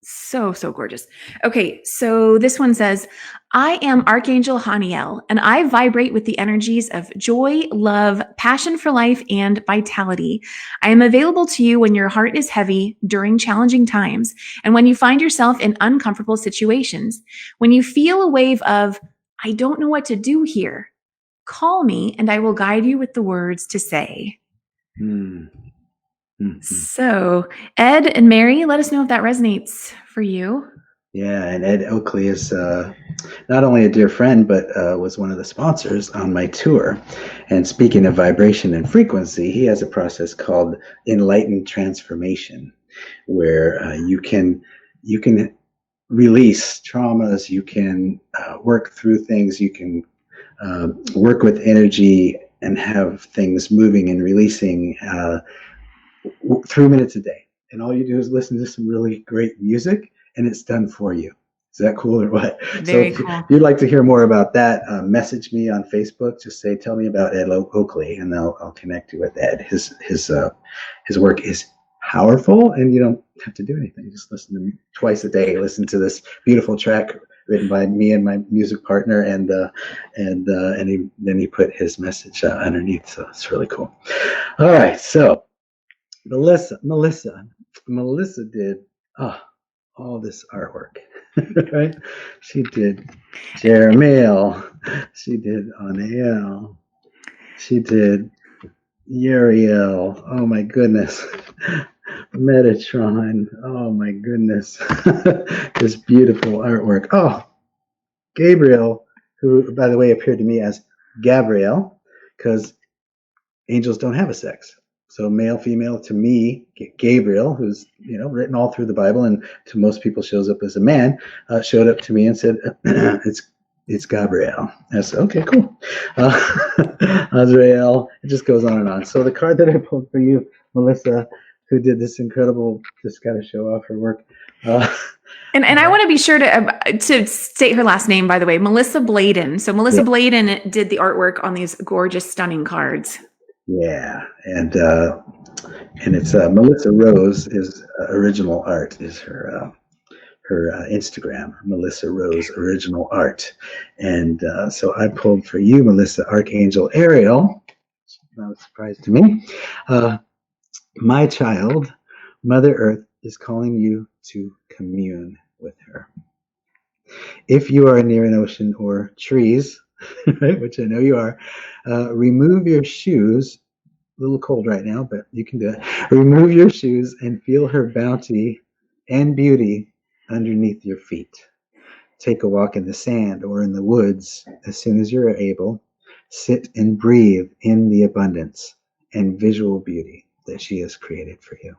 [SPEAKER 1] So gorgeous. Okay, so this one says, I am Archangel Haniel, and I vibrate with the energies of joy, love, passion for life, and vitality. I am available to you when your heart is heavy during challenging times, and when you find yourself in uncomfortable situations. When you feel a wave of, I don't know what to do here, call me and I will guide you with the words to say. Mm-hmm. So, Ed and Mary, let us know if that resonates for you.
[SPEAKER 2] Yeah, and Ed Oakley is not only a dear friend, but was one of the sponsors on my tour. And speaking of vibration and frequency, he has a process called enlightened transformation, where you can release traumas, you can work through things, you can work with energy and have things moving and releasing 3 minutes a day. And all you do is listen to some really great music, and it's done for you. Is that cool or what?
[SPEAKER 1] Very
[SPEAKER 2] cool.
[SPEAKER 1] If
[SPEAKER 2] you'd like to hear more about that, message me on Facebook. Just say, tell me about Ed Oakley, and I'll connect you with Ed. His work is powerful, and you don't have to do anything. Just listen to me twice a day. Listen to this beautiful track written by me and my music partner, and then he put his message underneath. So it's really cool. All right, so Melissa did all this artwork, right? She did Jeremiel, she did Anael, she did Uriel. Oh my goodness. Metatron. Oh my goodness. This beautiful artwork. Oh, Gabriel, who by the way appeared to me as Gabrielle, because angels don't have a sex. So male, female, to me, Gabriel, who's written all through the Bible, and to most people shows up as a man, showed up to me and said, "It's Gabriel." I said, "Okay, cool." Azrael. It just goes on and on. So the card that I pulled for you, Melissa, who did this incredible, just got to show off her work.
[SPEAKER 1] And I want to be sure to state her last name, by the way, Melissa Bladen. So Melissa Bladen did the artwork on these gorgeous, stunning cards.
[SPEAKER 2] Yeah, and it's Melissa Rose is original art is her Instagram, Melissa Rose Original Art, and so I pulled for you, Melissa, Archangel Ariel. Not a surprise to me. My child, Mother Earth is calling you to commune with her. If you are near an ocean or trees, right, which I know you are, remove your shoes. A little cold right now, but you can do it. Remove your shoes and feel her bounty and beauty underneath your feet. Take a walk in the sand or in the woods as soon as you're able. Sit and breathe in the abundance and visual beauty that she has created for you.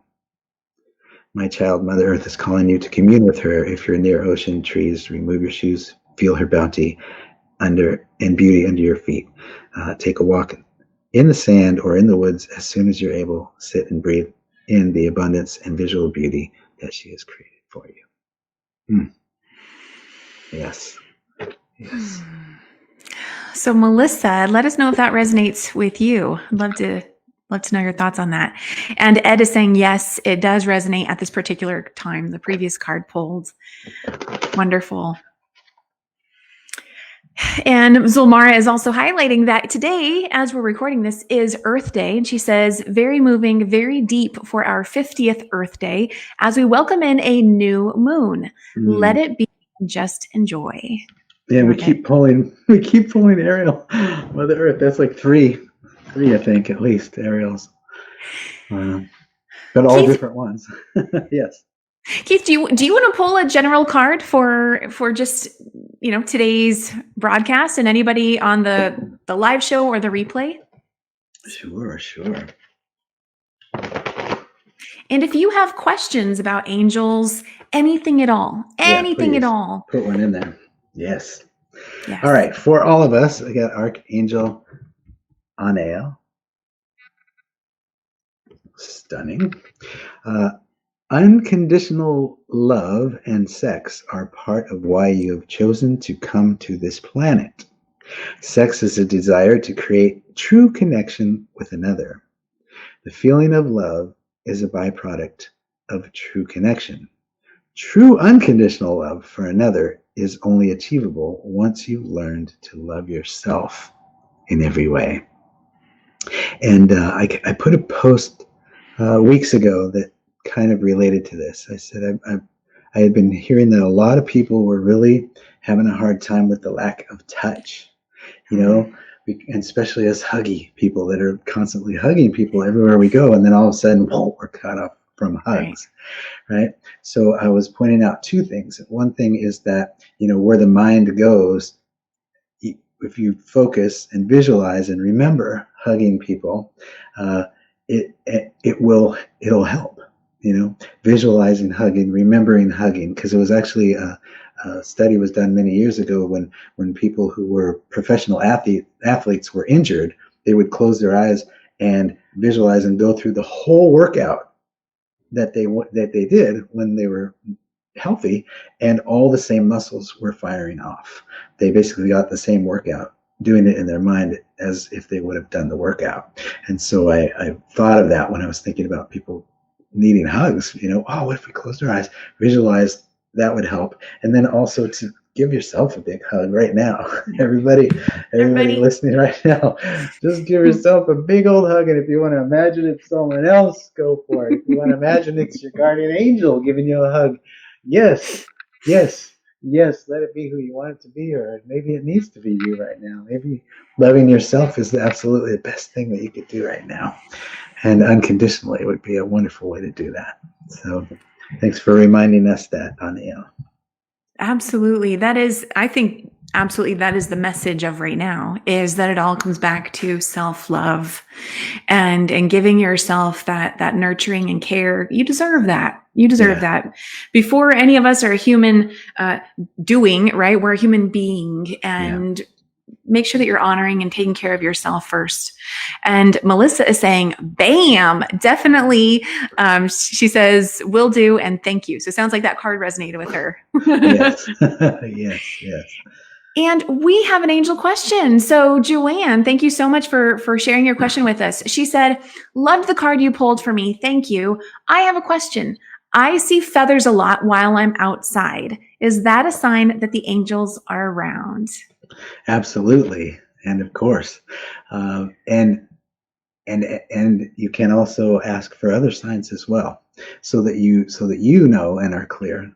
[SPEAKER 2] My child, Mother Earth is calling you to commune with her. If you're near ocean, trees, remove your shoes, feel her bounty and beauty under your feet. Take a walk in the sand or in the woods as soon as you're able. Sit and breathe in the abundance and visual beauty that she has created for you. Yes.
[SPEAKER 1] So Melissa, let us know if that resonates with you. I'd love to know your thoughts on that. And Ed is saying, yes, it does resonate at this particular time. The previous card pulled. Wonderful. And Zulmara is also highlighting that today, as we're recording this, is Earth Day. And she says, very moving, very deep for our 50th Earth Day as we welcome in a new moon. Let it be, just enjoy.
[SPEAKER 2] Yeah, we keep pulling Ariel, Mother Earth. That's like three, I think, at least, Ariels. But all Keith, different ones. Yes.
[SPEAKER 1] Keith, do you want to pull a general card for just today's broadcast and anybody on the live show or the replay?
[SPEAKER 2] Sure.
[SPEAKER 1] And if you have questions about angels, anything at all,
[SPEAKER 2] put one in there. Yes. All right. For all of us, we got Archangel Haniel. Stunning. Unconditional love and sex are part of why you have chosen to come to this planet. Sex is a desire to create true connection with another. The feeling of love is a byproduct of true connection. True unconditional love for another is only achievable once you've learned to love yourself in every way. And I put a post weeks ago that kind of related to this. I said I had been hearing that a lot of people were really having a hard time with the lack of touch, and especially as huggy people that are constantly hugging people everywhere we go, and then all of a sudden, we're cut off from hugs, right? So I was pointing out two things. One thing is that, where the mind goes, if you focus and visualize and remember hugging people, it'll help. Visualizing hugging, remembering hugging, because it was actually a study was done many years ago when people who were professional athletes were injured, they would close their eyes and visualize and go through the whole workout that they did when they were healthy, and all the same muscles were firing off. They basically got the same workout, doing it in their mind as if they would have done the workout. And so I thought of that when I was thinking about people needing hugs. What if we closed our eyes, visualize, that would help. And then also to give yourself a big hug right now. Everybody listening right now, just give yourself a big old hug. And if you want to imagine it's someone else, go for it. If you want to imagine it's your guardian angel giving you a hug, yes, let it be who you want it to be, or maybe it needs to be you right now. Maybe loving yourself is absolutely the best thing that you could do right now. And unconditionally would be a wonderful way to do that. So thanks for reminding us that, Haniel.
[SPEAKER 1] Absolutely. That is, I think, Absolutely. That is the message of right now, is that it all comes back to self-love and giving yourself that nurturing and care. You deserve that. You deserve that. Before any of us are a human doing, right? We're a human being, and make sure that you're honoring and taking care of yourself first. And Melissa is saying, bam, definitely. She says, will do, and thank you. So it sounds like that card resonated with her.
[SPEAKER 2] Yes. Yes.
[SPEAKER 1] And we have an angel question. So Joanne, thank you so much for sharing your question with us. She said, loved the card you pulled for me. Thank you. I have a question. I see feathers a lot while I'm outside. Is that a sign that the angels are around?
[SPEAKER 2] Absolutely. And of course. And you can also ask for other signs as well, so that you know and are clear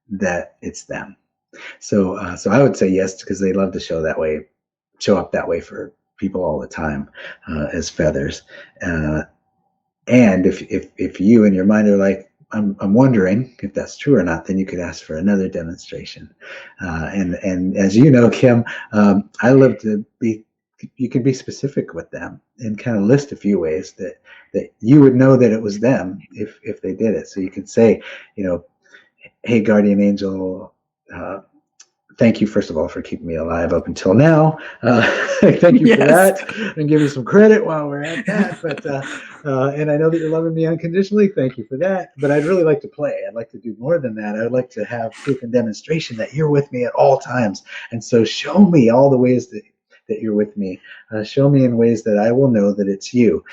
[SPEAKER 2] that it's them. So I would say yes, because they love to show up that way for people all the time, as feathers. And if you in your mind are like, I'm wondering if that's true or not, then you could ask for another demonstration. And as you know, Kim, I love to be. You can be specific with them and kind of list a few ways that you would know that it was them if they did it. So you could say, hey, guardian angel, thank you, first of all, for keeping me alive up until now. Thank you for that, and give you some credit while we're at that. But and I know that you're loving me unconditionally. Thank you for that. But I'd really like to play. I'd like to do more than that. I'd like to have proof and demonstration that you're with me at all times. And so show me all the ways that you're with me. Show me in ways that I will know that it's you.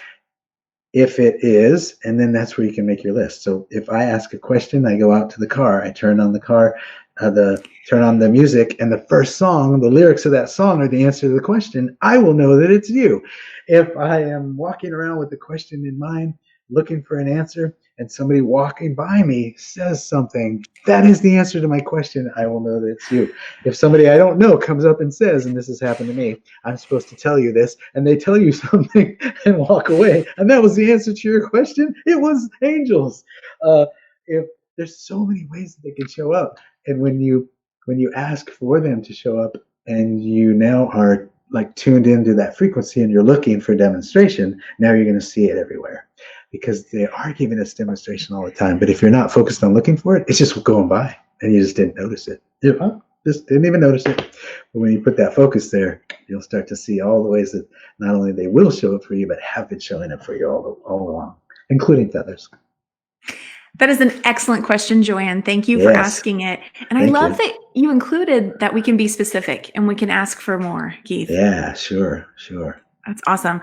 [SPEAKER 2] If it is, and then that's where you can make your list. So if I ask a question, I go out to the car, I turn on the car, turn on the music, and the first song, the lyrics of that song are the answer to the question, I will know that it's you. If I am walking around with the question in mind, looking for an answer, and somebody walking by me says something, that is the answer to my question, I will know that it's you. If somebody I don't know comes up and says, and this has happened to me, I'm supposed to tell you this, and they tell you something and walk away, and that was the answer to your question, it was angels. If there's so many ways that they can show up, and when you ask for them to show up, and you now are like tuned into that frequency and you're looking for demonstration, now you're going to see it everywhere, because they are giving us demonstration all the time. But if you're not focused on looking for it, it's just going by and you just didn't notice it. Just didn't even notice it. But when you put that focus there, you'll start to see all the ways that not only they will show up for you, but have been showing up for you all along, including feathers.
[SPEAKER 1] That is an excellent question, Joanne. Thank you for asking it. And I love that you included that we can be specific and we can ask for more, Keith.
[SPEAKER 2] Yeah, sure.
[SPEAKER 1] That's awesome.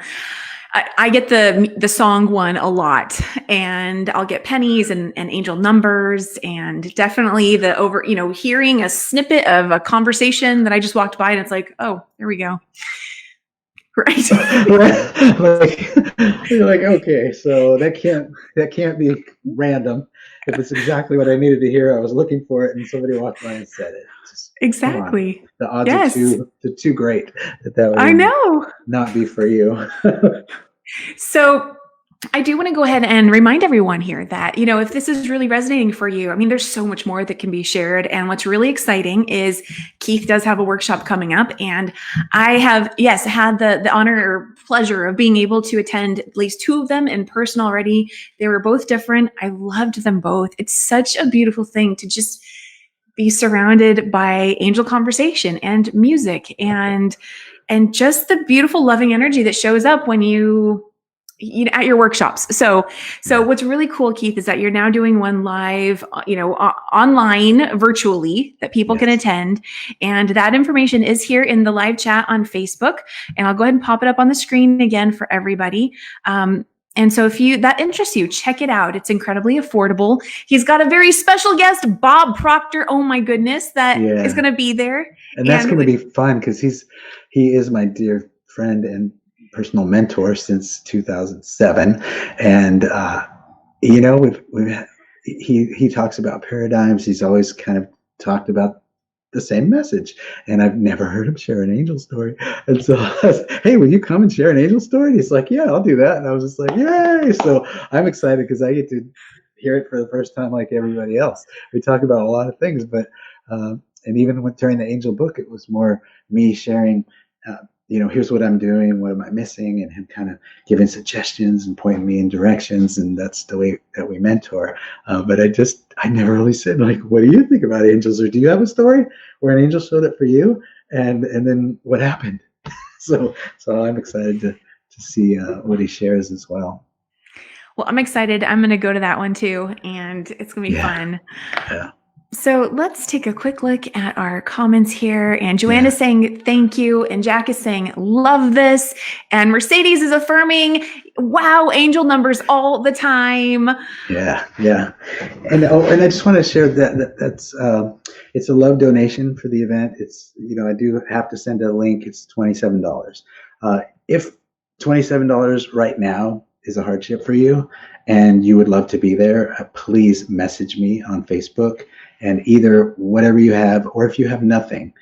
[SPEAKER 1] I get the song one a lot, and I'll get pennies and angel numbers, and definitely the hearing a snippet of a conversation that I just walked by, and it's like, oh, there we go. Right.
[SPEAKER 2] You're like, okay, so that can't be random. If it's exactly what I needed to hear, I was looking for it, and somebody walked by and said it. Just,
[SPEAKER 1] exactly.
[SPEAKER 2] The odds are too great that would
[SPEAKER 1] I know
[SPEAKER 2] not be for you.
[SPEAKER 1] So I do want to go ahead and remind everyone here that, if this is really resonating for you, I mean, there's so much more that can be shared. And what's really exciting is Keith does have a workshop coming up. And I have, had the honor or pleasure of being able to attend at least two of them in person already. They were both different. I loved them both. It's such a beautiful thing to just be surrounded by angel conversation and music and just the beautiful loving energy that shows up when you at your workshops. So what's really cool, Keith, is that you're now doing one live, online virtually that people can attend. And that information is here in the live chat on Facebook. And I'll go ahead and pop it up on the screen again for everybody. And so if that interests you, check it out. It's incredibly affordable. He's got a very special guest, Bob Proctor. Oh my goodness, that is going to be there.
[SPEAKER 2] And that's going to be fun, because he is my dear friend and personal mentor since 2007. And, he talks about paradigms. He's always kind of talked about the same message, and I've never heard him share an angel story. And so I was, hey, will you come and share an angel story? And he's like, yeah, I'll do that. And I was just like, yay. So I'm excited because I get to hear it for the first time like everybody else. We talk about a lot of things, but And even during the angel book, it was more me sharing, here's what I'm doing, what am I missing, and him kind of giving suggestions and pointing me in directions. And that's the way that we mentor. But I never really said, like, what do you think about angels? Or do you have a story where an angel showed up for you? And then what happened? So I'm excited to see what he shares as well.
[SPEAKER 1] Well, I'm excited. I'm going to go to that one too, and it's going to be fun.
[SPEAKER 2] Yeah.
[SPEAKER 1] So let's take a quick look at our comments here. And Joanne is saying thank you. And Jack is saying love this. And Mercedes is affirming, wow, angel numbers all the time.
[SPEAKER 2] Yeah. And I just want to share that's it's a love donation for the event. It's I do have to send a link. It's $27. If $27 right now is a hardship for you, and you would love to be there, please message me on Facebook. And either whatever you have, or if you have nothing,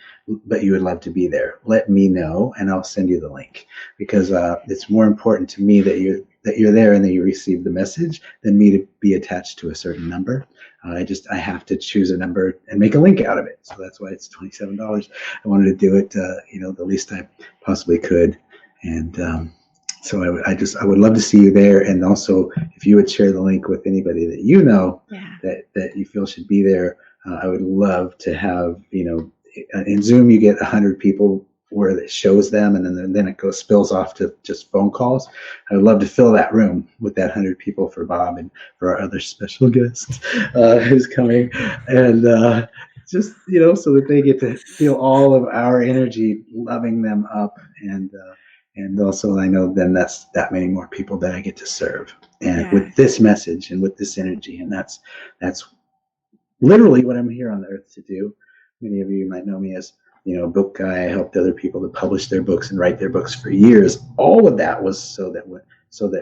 [SPEAKER 2] but you would love to be there, let me know, and I'll send you the link. Because it's more important to me that you're there and that you receive the message than me to be attached to a certain number. I have to choose a number and make a link out of it. So that's why it's $27. I wanted to do it, the least I possibly could. And so I would love to see you there. And also, if you would share the link with anybody that you know that you feel should be there, I would love to have, in Zoom, you get 100 people where it shows them, and then it spills off to just phone calls. I would love to fill that room with that 100 people for Bob and for our other special guest who's coming. And just, so that they get to feel all of our energy loving them up. And also, I know then that's that many more people that I get to serve, and with this message and with this energy. And that's literally what I'm here on the earth to do. Many of you might know me as, book guy. I helped other people to publish their books and write their books for years. All of that was so that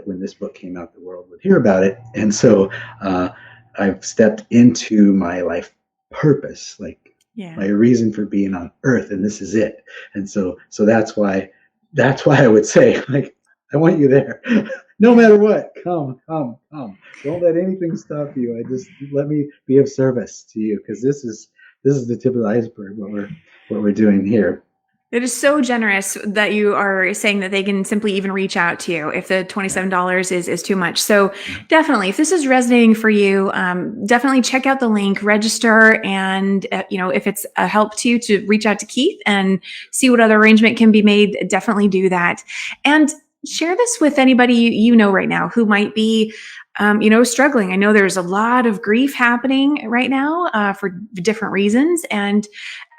[SPEAKER 2] when this book came out, the world would hear about it. And so I've stepped into my life purpose, like my reason for being on earth, and this is it. And so that's why I would say, like, I want you there. No matter what, come. Don't let anything stop you. Let me be of service to you, because this is the tip of the iceberg, what we're doing here.
[SPEAKER 1] It is so generous that you are saying that they can simply even reach out to you if the $27 is too much. So definitely, if this is resonating for you, definitely check out the link, register, and if it's a help to you to reach out to Keith and see what other arrangement can be made, definitely do that. And share this with anybody you know right now who might be struggling. I know there's a lot of grief happening right now for different reasons. And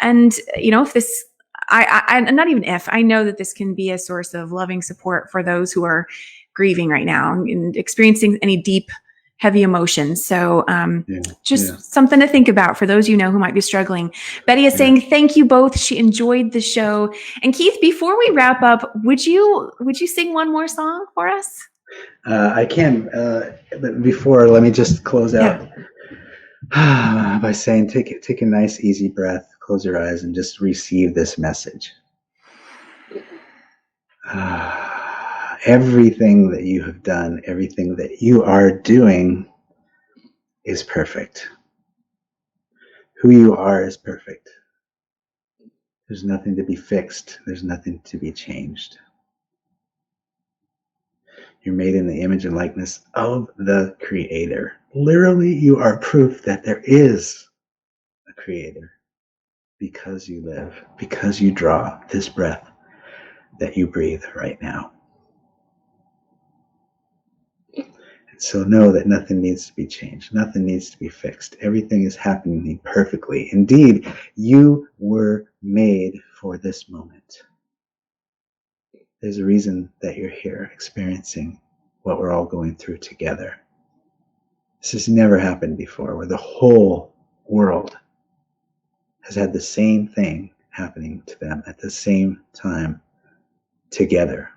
[SPEAKER 1] if this, I not even if, I know that this can be a source of loving support for those who are grieving right now and experiencing any deep, heavy emotions. So something to think about for those who might be struggling. Betty is saying thank you both. She enjoyed the show. And Keith, before we wrap up, would you sing one more song for us?
[SPEAKER 2] I can, but before, let me just close out by saying, take a nice, easy breath, close your eyes, and just receive this message. Everything that you have done, everything that you are doing is perfect. Who you are is perfect. There's nothing to be fixed. There's nothing to be changed. You're made in the image and likeness of the Creator. Literally, you are proof that there is a Creator, because you live, because you draw this breath that you breathe right now. And so know that nothing needs to be changed. Nothing needs to be fixed. Everything is happening perfectly. Indeed, you were made for this moment. There's a reason that you're here experiencing what we're all going through together. This has never happened before, where the whole world has had the same thing happening to them at the same time together.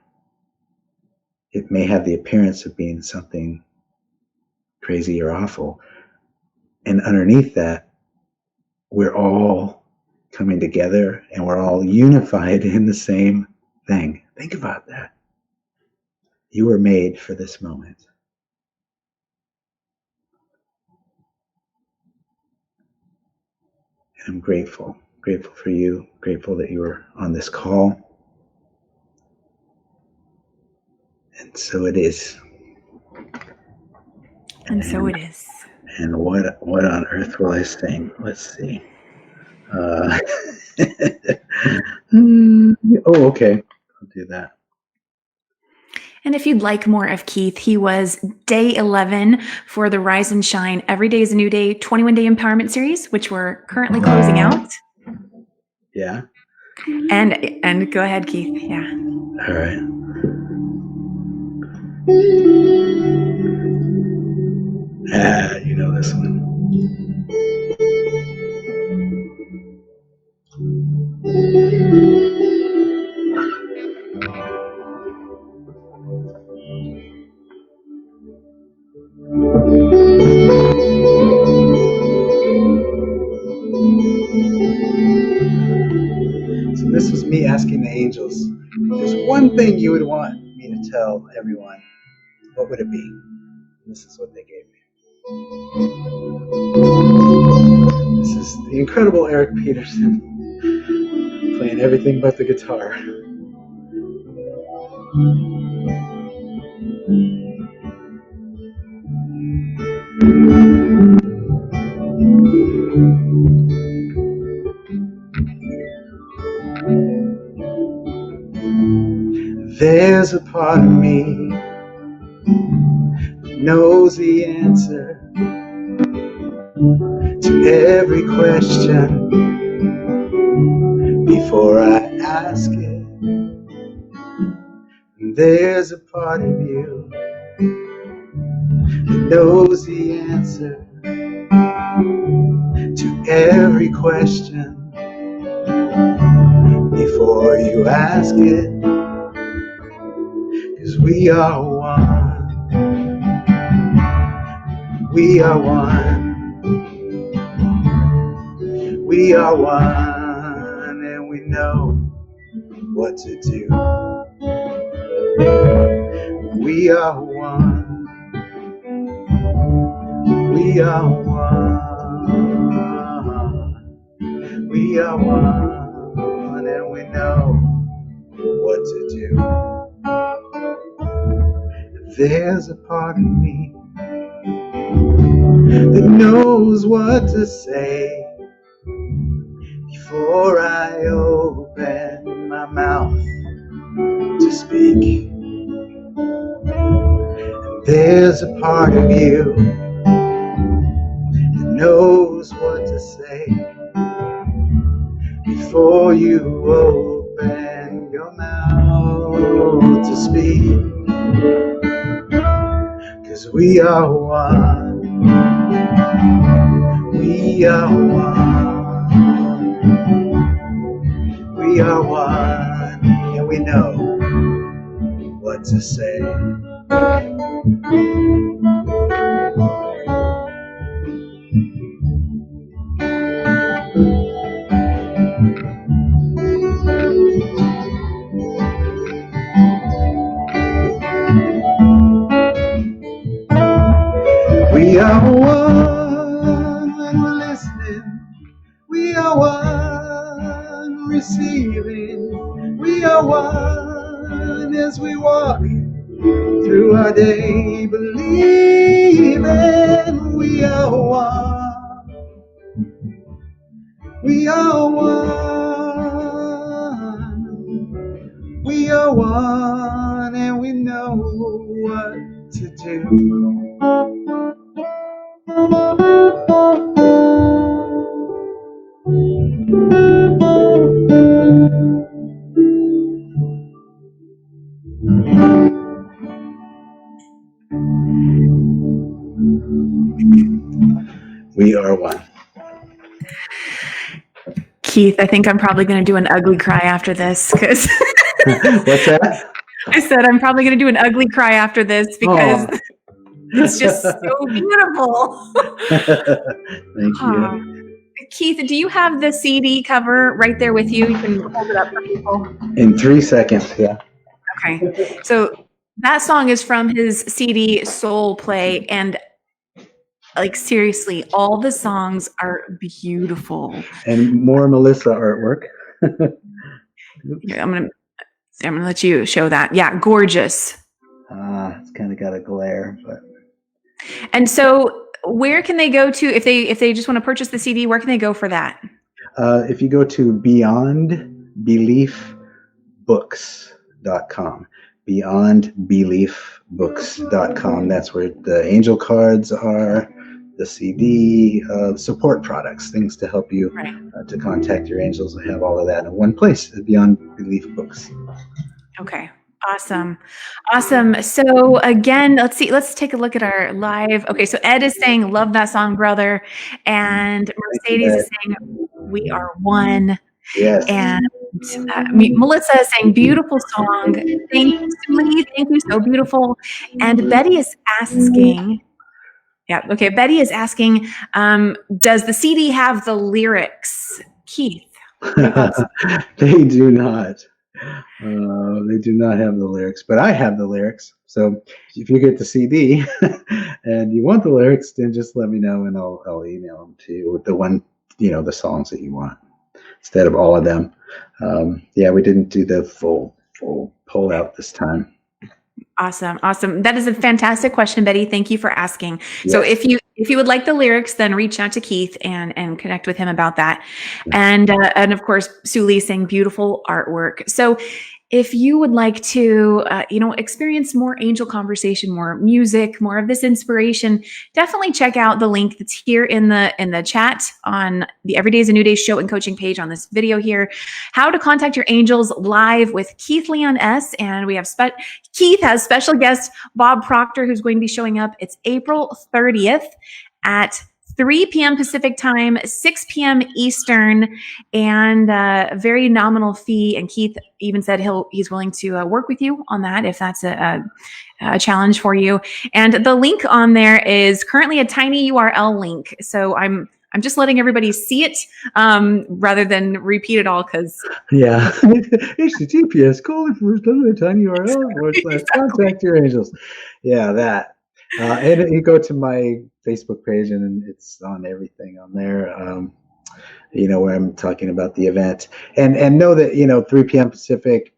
[SPEAKER 2] It may have the appearance of being something crazy or awful, and underneath that, we're all coming together and we're all unified in the same thing. Think about that. You were made for this moment. And I'm grateful Grateful for you. Grateful that you were on this call. And so it is.
[SPEAKER 1] And so it is.
[SPEAKER 2] And what on earth will I sing? Let's see. Oh, okay. I'll do that.
[SPEAKER 1] And if you'd like more of Keith, he was day 11 for the Rise and Shine Every Day is a New Day 21-day empowerment series, which we're currently closing out.
[SPEAKER 2] Yeah.
[SPEAKER 1] And go ahead, Keith. Yeah.
[SPEAKER 2] All right. You know this one. So this was me asking the angels, if there's one thing you would want me to tell everyone, what would it be? And this is what they gave me. This is the incredible Eric Peterson playing everything but the guitar. There's a part of me that knows the answer to every question before I ask it. There's a part of you that knows the answer to every question before you ask it. 'Cause we are one. We are one. We are one, and we know what to do. We are one. We are one. We are one, and we know what to do. There's a part of me that knows what to say before I open my mouth to speak. And there's a part of you that knows what to say before you open your mouth to speak. 'Cause we are one. We are one. We are one, and we know what to say. We are one when we're listening. We are one receiving. We are one as we walk through our day believing. We are one. We are one. We are one, and we know what to do. We are one.
[SPEAKER 1] Keith, I think I'm probably going to do an ugly cry after this because
[SPEAKER 2] What's that?
[SPEAKER 1] I said I'm probably going to do an ugly cry after this because it's just so beautiful.
[SPEAKER 2] Thank you.
[SPEAKER 1] Keith, do you have the CD cover right there with you? You can hold it up for people.
[SPEAKER 2] In 3 seconds, yeah.
[SPEAKER 1] Okay. So that song is from his CD Soul Play, and Like seriously, all the songs are beautiful.
[SPEAKER 2] And more Melissa artwork. Oops.
[SPEAKER 1] Here, I'm gonna let you show that. Yeah, gorgeous.
[SPEAKER 2] It's kind of got a glare, but
[SPEAKER 1] And so, where can they go to if they just want to purchase the CD? Where can they go for that?
[SPEAKER 2] if you go to beyondbeliefbooks.com, beyondbeliefbooks.com, that's where the angel cards are, the CD, support products, things to help you
[SPEAKER 1] Right.
[SPEAKER 2] To contact your angels. I have all of that in one place at Beyond Belief Books.
[SPEAKER 1] Okay. Awesome. Awesome. So again, let's see. Let's take a look at our live. Okay. So Ed is saying, love that song, brother. And Mercedes is saying, we are one.
[SPEAKER 2] Yes.
[SPEAKER 1] And Melissa is saying, beautiful song. Thank you, Lee. Thank you. So beautiful. And Betty is asking, yeah. Okay. Betty is asking, does the CD have the lyrics? Keith.
[SPEAKER 2] They do not. They do not have the lyrics, but I have the lyrics. So if you get the CD and you want the lyrics, then just let me know and I'll email them to you with the one, the songs that you want instead of all of them. Yeah, we didn't do the full pull out this time.
[SPEAKER 1] Awesome. Awesome. That is a fantastic question, Betty. Thank you for asking.
[SPEAKER 2] Yes.
[SPEAKER 1] So if you would like the lyrics, then reach out to Keith and connect with him about that.
[SPEAKER 2] Yes.
[SPEAKER 1] And of course, Suli saying beautiful artwork. So if you would like to, experience more angel conversation, more music, more of this inspiration, definitely check out the link that's here in the chat on the Every Day is a New Day show and coaching page on this video here. How to contact your angels live with Keith Leon S. And we have Keith has special guest Bob Proctor, who's going to be showing up. It's April 30th at 3 p.m. Pacific time, 6 p.m. Eastern, and a very nominal fee. And Keith even said he's willing to work with you on that if that's a challenge for you. And the link on there is currently a tiny URL link. So I'm just letting everybody see it rather than repeat it all because
[SPEAKER 2] yeah, HTTPS tiny URL / contact your angels. Yeah, that. And you go to my Facebook page and it's on everything on there, where I'm talking about the event. And know that, 3 p.m. Pacific,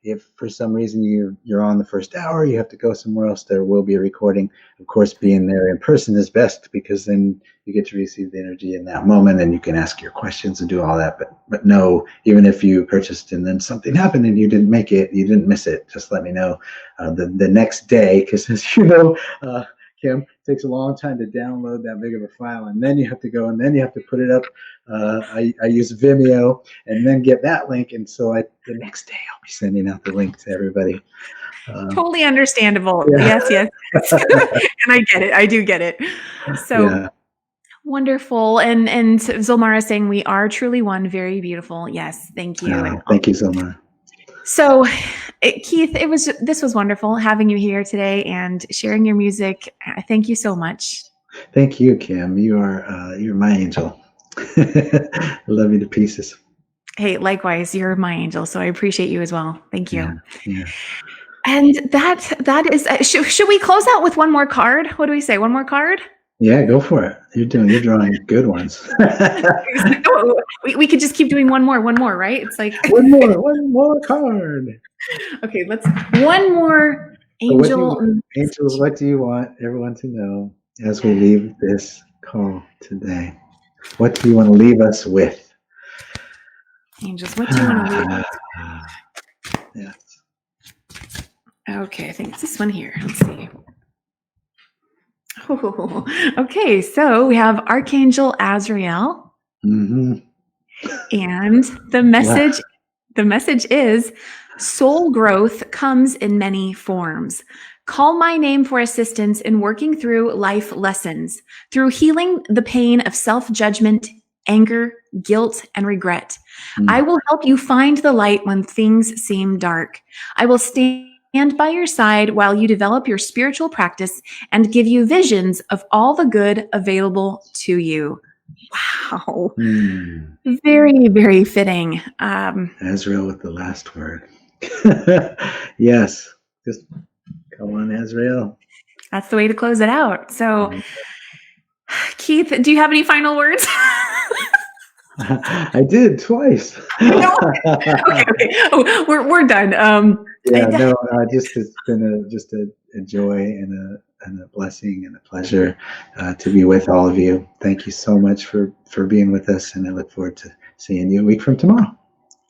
[SPEAKER 2] if for some reason you're on the first hour, you have to go somewhere else, there will be a recording. Of course, being there in person is best because then you get to receive the energy in that moment and you can ask your questions and do all that. But no, even if you purchased and then something happened and you didn't make it, you didn't miss it, just let me know the next day, because as you know, Kim, it takes a long time to download that big of a file, and then you have to go and then you have to put it up. I use Vimeo and then get that link, and so the next day I'll be sending out the link to everybody.
[SPEAKER 1] totally understandable.
[SPEAKER 2] Yeah.
[SPEAKER 1] Yes. And I get it. I do get it. So
[SPEAKER 2] yeah.
[SPEAKER 1] Wonderful. And Zolmara saying we are truly one. Very beautiful. Yes. Thank you.
[SPEAKER 2] Thank you, Zolmara.
[SPEAKER 1] So Keith, this was wonderful having you here today and sharing your music. Thank you so much.
[SPEAKER 2] Thank you, Kim. You're my angel. I love you to pieces.
[SPEAKER 1] Hey, likewise, you're my angel. So I appreciate you as well. Thank you.
[SPEAKER 2] Yeah.
[SPEAKER 1] And that is, should we close out with one more card? What do we say? One more card?
[SPEAKER 2] Yeah, go for it. You're drawing good ones.
[SPEAKER 1] we could just keep doing one more, right? It's like
[SPEAKER 2] one more card.
[SPEAKER 1] Okay, let's one more angel.
[SPEAKER 2] Angels, what do you want everyone to know as we leave this call today? What do you want to leave us with?
[SPEAKER 1] Angels, what do you want to leave us with?
[SPEAKER 2] Yes.
[SPEAKER 1] Okay, I think it's this one here. Let's see. Oh, okay, so we have Archangel Azrael.
[SPEAKER 2] Mm-hmm.
[SPEAKER 1] And the message is soul growth comes in many forms. Call my name for assistance in working through life lessons, through healing the pain of self-judgment, anger, guilt, and regret. I will help you find the light when things seem dark. I will stand by your side while you develop your spiritual practice and give you visions of all the good available to you. Wow. Very, very fitting.
[SPEAKER 2] Azrael with the last word. Yes. Just come on, Azrael.
[SPEAKER 1] That's the way to close it out. So Keith, do you have any final words?
[SPEAKER 2] I did twice.
[SPEAKER 1] No. Okay. Oh, we're done.
[SPEAKER 2] Yeah, no, just it's been just a joy and a blessing and a pleasure to be with all of you. Thank you so much for being with us, and I look forward to seeing you a week from tomorrow.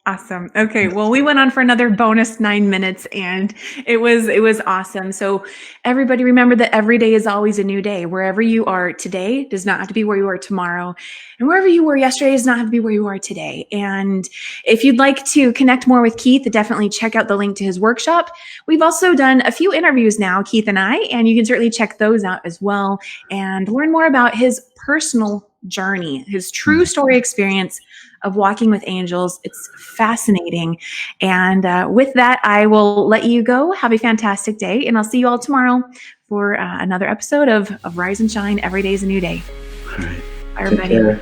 [SPEAKER 1] Awesome. Okay. Well, we went on for another bonus 9 minutes and it was awesome. So everybody remember that every day is always a new day. Wherever you are today does not have to be where you are tomorrow. And wherever you were yesterday does not have to be where you are today. And if you'd like to connect more with Keith, definitely check out the link to his workshop. We've also done a few interviews now, Keith and I, and you can certainly check those out as well and learn more about his personal journey, his true story experience of walking with angels. It's fascinating. And with that, I will let you go. Have a fantastic day. And I'll see you all tomorrow for another episode of Rise and Shine. Every day is a new day.
[SPEAKER 2] All right.
[SPEAKER 1] Bye, everybody.